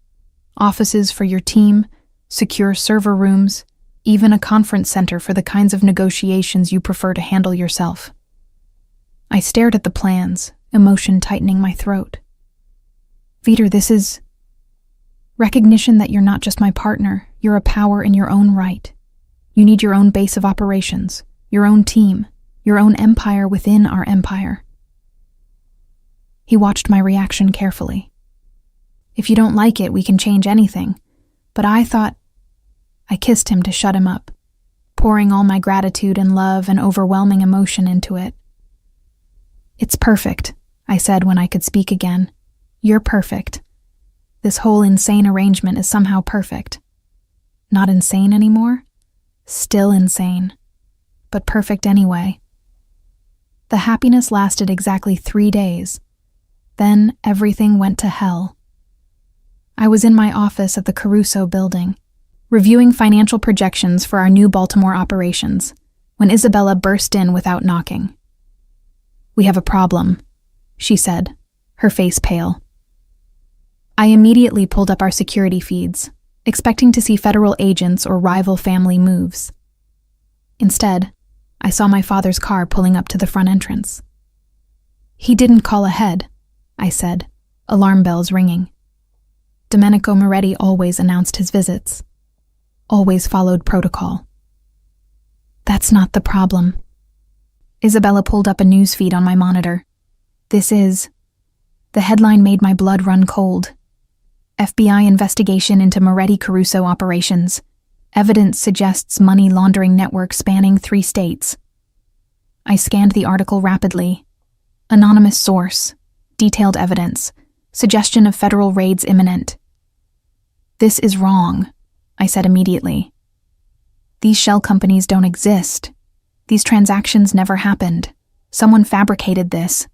Offices for your team, secure server rooms, even a conference center for the kinds of negotiations you prefer to handle yourself. I stared at the plans, emotion tightening my throat. Vitor, this is recognition that you're not just my partner, you're a power in your own right. You need your own base of operations, your own team, your own empire within our empire. He watched my reaction carefully. If you don't like it, we can change anything. But I kissed him to shut him up, pouring all my gratitude and love and overwhelming emotion into it. It's perfect, I said when I could speak again. You're perfect. This whole insane arrangement is somehow perfect. Not insane anymore? Still insane. But perfect anyway. The happiness lasted exactly 3 days. Then everything went to hell. I was in my office at the Caruso building, reviewing financial projections for our new Baltimore operations, when Isabella burst in without knocking. We have a problem, she said, her face pale. I immediately pulled up our security feeds, expecting to see federal agents or rival family moves. Instead, I saw my father's car pulling up to the front entrance. He didn't call ahead, I said, alarm bells ringing. Domenico Moretti always announced his visits, always followed protocol. That's not the problem. Isabella pulled up a news feed on my monitor. The headline made my blood run cold. FBI investigation into Moretti Caruso operations. Evidence suggests money laundering network spanning 3 states. I scanned the article rapidly. Anonymous source. Detailed evidence. Suggestion of federal raids imminent. This is wrong, I said immediately. These shell companies don't exist. These transactions never happened. Someone fabricated this.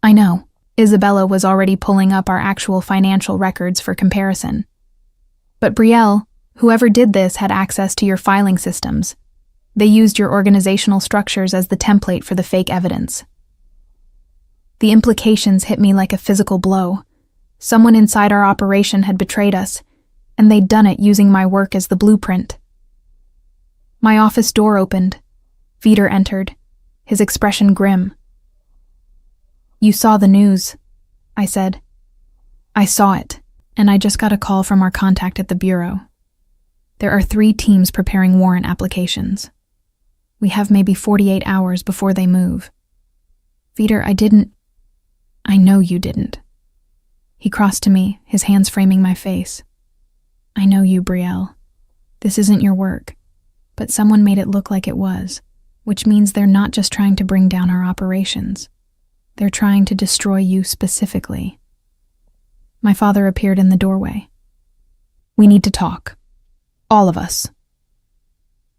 I know. Isabella was already pulling up our actual financial records for comparison. But Brielle, whoever did this had access to your filing systems. They used your organizational structures as the template for the fake evidence. The implications hit me like a physical blow. Someone inside our operation had betrayed us, and they'd done it using my work as the blueprint. My office door opened. Vitor entered, his expression grim. You saw the news, I said. I saw it, and I just got a call from our contact at the bureau. There are 3 teams preparing warrant applications. We have maybe 48 hours before they move. Vitor, I know you didn't. He crossed to me, his hands framing my face. I know you, Brielle. This isn't your work, but someone made it look like it was, which means they're not just trying to bring down our operations. They're trying to destroy you specifically. My father appeared in the doorway. We need to talk. All of us.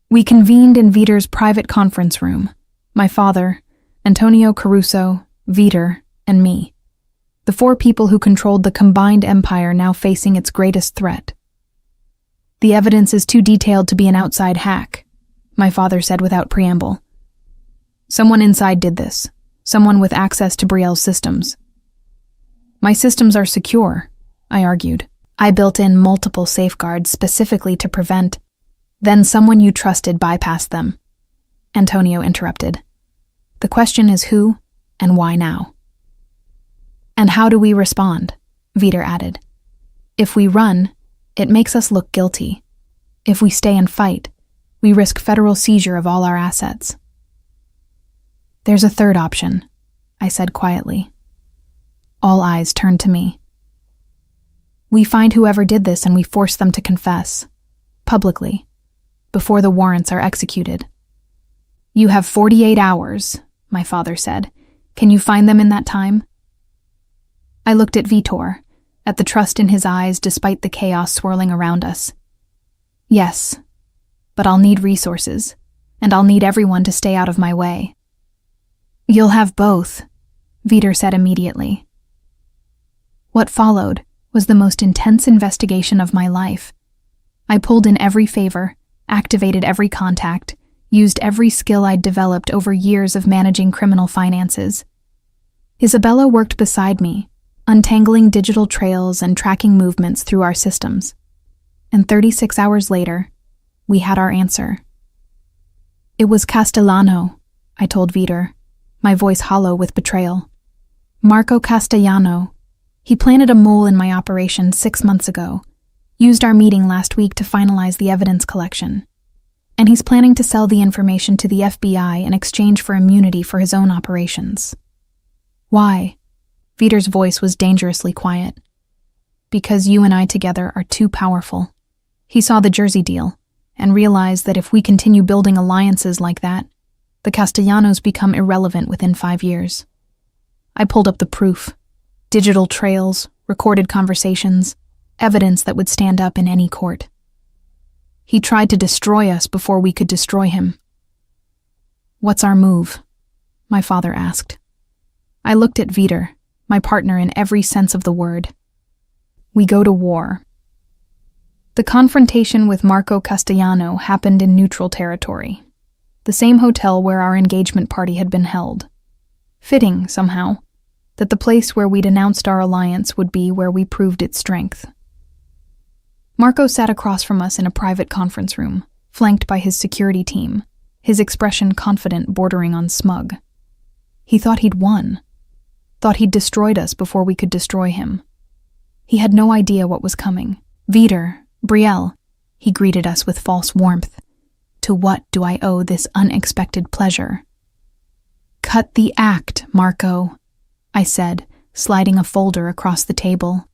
We convened in Vitor's private conference room. My father, Antonio Caruso, Vitor, and me. The 4 people who controlled the combined empire now facing its greatest threat. The evidence is too detailed to be an outside hack, my father said without preamble. Someone inside did this. Someone with access to Brielle's systems. My systems are secure, I argued. I built in multiple safeguards specifically to prevent. Then someone you trusted bypassed them. Antonio interrupted. The question is who and why now? And how do we respond? Vitor added. If we run, it makes us look guilty. If we stay and fight, we risk federal seizure of all our assets. There's a third option, I said quietly. All eyes turned to me. We find whoever did this and we force them to confess, publicly, before the warrants are executed. You have 48 hours, my father said. Can you find them in that time? I looked at Vitor, at the trust in his eyes despite the chaos swirling around us. Yes, but I'll need resources, and I'll need everyone to stay out of my way. You'll have both, Vitor said immediately. What followed was the most intense investigation of my life. I pulled in every favor, activated every contact, used every skill I'd developed over years of managing criminal finances. Isabella worked beside me, untangling digital trails and tracking movements through our systems. And 36 hours later, we had our answer. It was Castellano, I told Vitor, my voice hollow with betrayal. Marco Castellano. He planted a mole in my operation 6 months ago, used our meeting last week to finalize the evidence collection. And he's planning to sell the information to the FBI in exchange for immunity for his own operations. Why? Vitor's voice was dangerously quiet. Because you and I together are too powerful. He saw the Jersey deal and realized that if we continue building alliances like that, the Castellanos become irrelevant within 5 years. I pulled up the proof. Digital trails, recorded conversations, evidence that would stand up in any court. He tried to destroy us before we could destroy him. What's our move? My father asked. I looked at Vitor, my partner in every sense of the word. We go to war. The confrontation with Marco Castellano happened in neutral territory, the same hotel where our engagement party had been held. Fitting, somehow, that the place where we'd announced our alliance would be where we proved its strength. Marco sat across from us in a private conference room, flanked by his security team, his expression confident bordering on smug. He thought he'd won, thought he'd destroyed us before we could destroy him. He had no idea what was coming. Vitor, Brielle, he greeted us with false warmth. To what do I owe this unexpected pleasure? Cut the act, Marco, I said, sliding a folder across the table.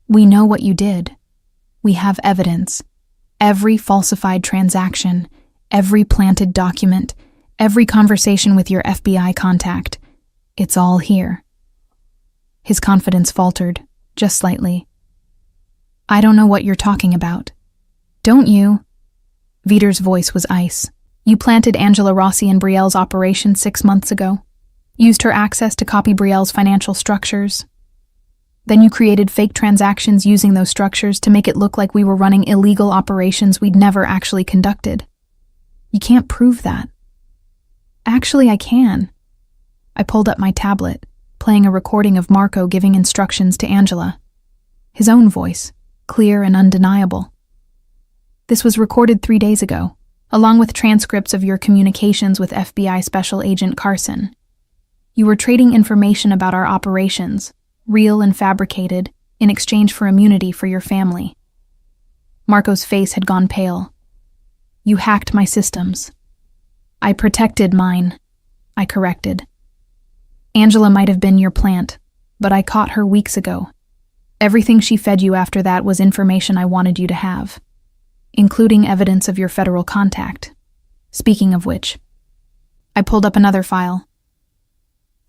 We know what you did. We have evidence. Every falsified transaction, every planted document, every conversation with your FBI contact. It's all here. His confidence faltered, just slightly. I don't know what you're talking about. Don't you? Vitor's voice was ice. You planted Angela Rossi in Brielle's operation 6 months ago. Used her access to copy Brielle's financial structures. Then you created fake transactions using those structures to make it look like we were running illegal operations we'd never actually conducted. You can't prove that. Actually, I can. I pulled up my tablet, playing a recording of Marco giving instructions to Angela. His own voice, clear and undeniable. This was recorded 3 days ago, along with transcripts of your communications with FBI Special Agent Carson. You were trading information about our operations, real and fabricated, in exchange for immunity for your family. Marco's face had gone pale. You hacked my systems. I protected mine, I corrected. Angela might have been your plant, but I caught her weeks ago. Everything she fed you after that was information I wanted you to have, including evidence of your federal contact. Speaking of which, I pulled up another file.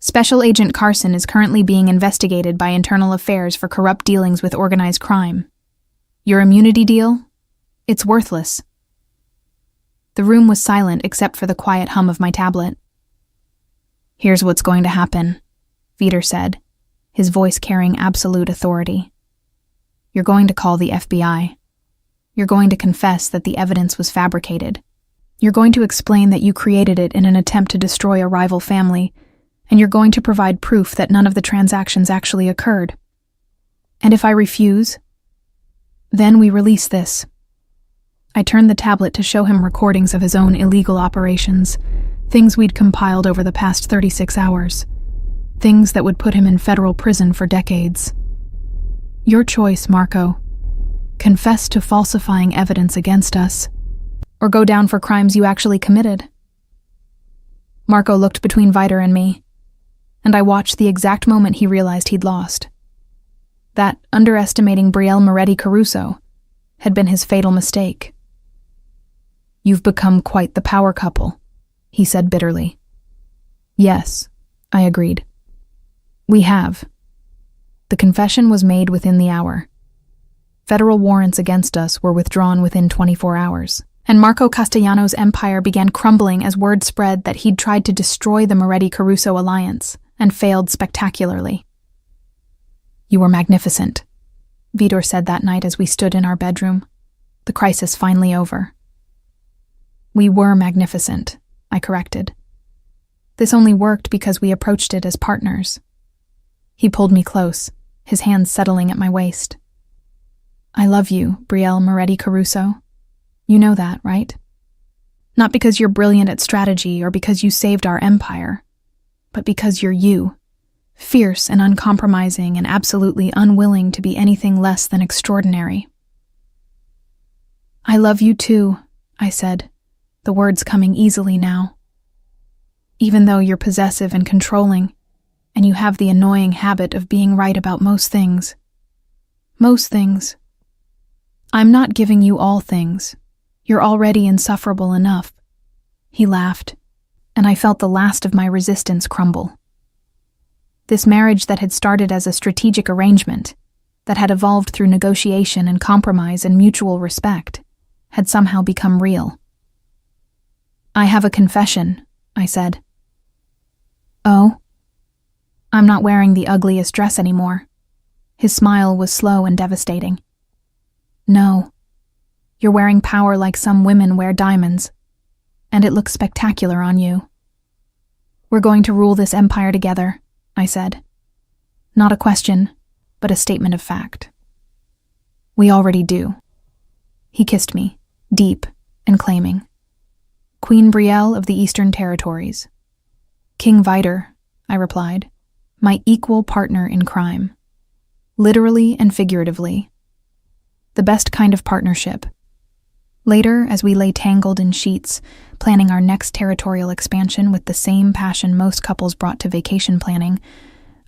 Special Agent Carson is currently being investigated by Internal Affairs for corrupt dealings with organized crime. Your immunity deal? It's worthless. The room was silent except for the quiet hum of my tablet. Here's what's going to happen, Vitor said, his voice carrying absolute authority. You're going to call the FBI. You're going to confess that the evidence was fabricated. You're going to explain that you created it in an attempt to destroy a rival family, and you're going to provide proof that none of the transactions actually occurred. And if I refuse, then we release this. I turned the tablet to show him recordings of his own illegal operations, things we'd compiled over the past 36 hours, things that would put him in federal prison for decades. Your choice, Marco. Confess to falsifying evidence against us, or go down for crimes you actually committed. Marco looked between Vitor and me, and I watched the exact moment he realized he'd lost. That underestimating Brielle Moretti Caruso had been his fatal mistake. You've become quite the power couple, he said bitterly. Yes, I agreed. We have. The confession was made within the hour. Federal warrants against us were withdrawn within 24 hours, and Marco Castellano's empire began crumbling as word spread that he'd tried to destroy the Moretti-Caruso alliance and failed spectacularly. You were magnificent, Vitor said that night as we stood in our bedroom, the crisis finally over. We were magnificent, I corrected. This only worked because we approached it as partners, He pulled me close, his hands settling at my waist. I love you, Brielle Moretti Caruso. You know that, right? Not because you're brilliant at strategy or because you saved our empire, but because you're you, fierce and uncompromising and absolutely unwilling to be anything less than extraordinary. I love you too, I said, the words coming easily now. Even though you're possessive and controlling, and you have the annoying habit of being right about most things. Most things. I'm not giving you all things. You're already insufferable enough. He laughed, and I felt the last of my resistance crumble. This marriage that had started as a strategic arrangement, that had evolved through negotiation and compromise and mutual respect, had somehow become real. I have a confession, I said. Oh? I'm not wearing the ugliest dress anymore. His smile was slow and devastating. No. You're wearing power like some women wear diamonds, and it looks spectacular on you. We're going to rule this empire together, I said. Not a question, but a statement of fact. We already do. He kissed me, deep and claiming. Queen Brielle of the Eastern Territories. King Viter, I replied, my equal partner in crime. Literally and figuratively. The best kind of partnership. Later, as we lay tangled in sheets, planning our next territorial expansion with the same passion most couples brought to vacation planning,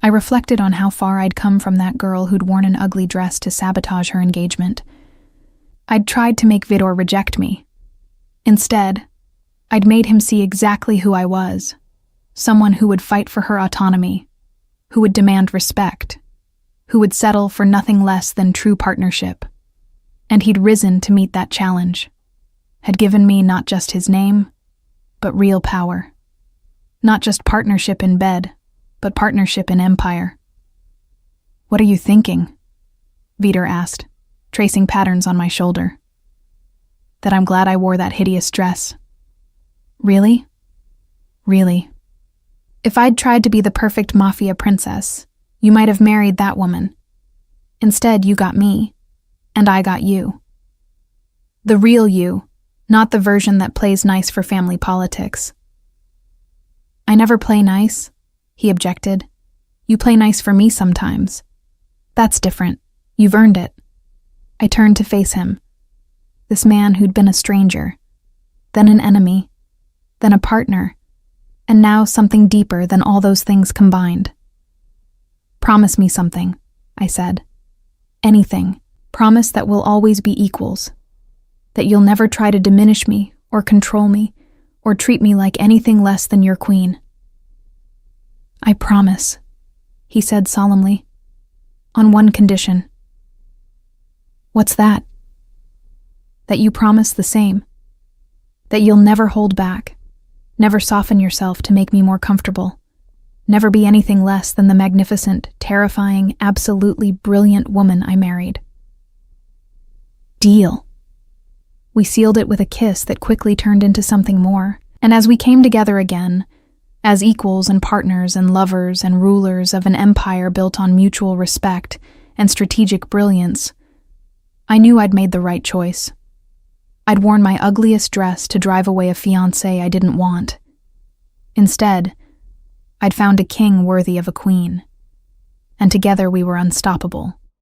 I reflected on how far I'd come from that girl who'd worn an ugly dress to sabotage her engagement. I'd tried to make Vidor reject me. Instead, I'd made him see exactly who I was, someone who would fight for her autonomy, who would demand respect, who would settle for nothing less than true partnership. And he'd risen to meet that challenge, had given me not just his name, but real power. Not just partnership in bed, but partnership in empire. What are you thinking? Viter asked, tracing patterns on my shoulder. That I'm glad I wore that hideous dress. Really? Really. If I'd tried to be the perfect Mafia princess, you might have married that woman. Instead, you got me. And I got you. The real you, not the version that plays nice for family politics. I never play nice, he objected. You play nice for me sometimes. That's different. You've earned it. I turned to face him. This man who'd been a stranger, then an enemy, then a partner, and now something deeper than all those things combined. Promise me something, I said. Anything. Promise that we'll always be equals, that you'll never try to diminish me or control me or treat me like anything less than your queen. I promise, he said solemnly, on one condition. What's that? That you promise the same, that you'll never hold back, never soften yourself to make me more comfortable, never be anything less than the magnificent, terrifying, absolutely brilliant woman I married. Deal. We sealed it with a kiss that quickly turned into something more, and as we came together again, as equals and partners and lovers and rulers of an empire built on mutual respect and strategic brilliance, I knew I'd made the right choice. I'd worn my ugliest dress to drive away a fiancé I didn't want. Instead, I'd found a king worthy of a queen, and together we were unstoppable.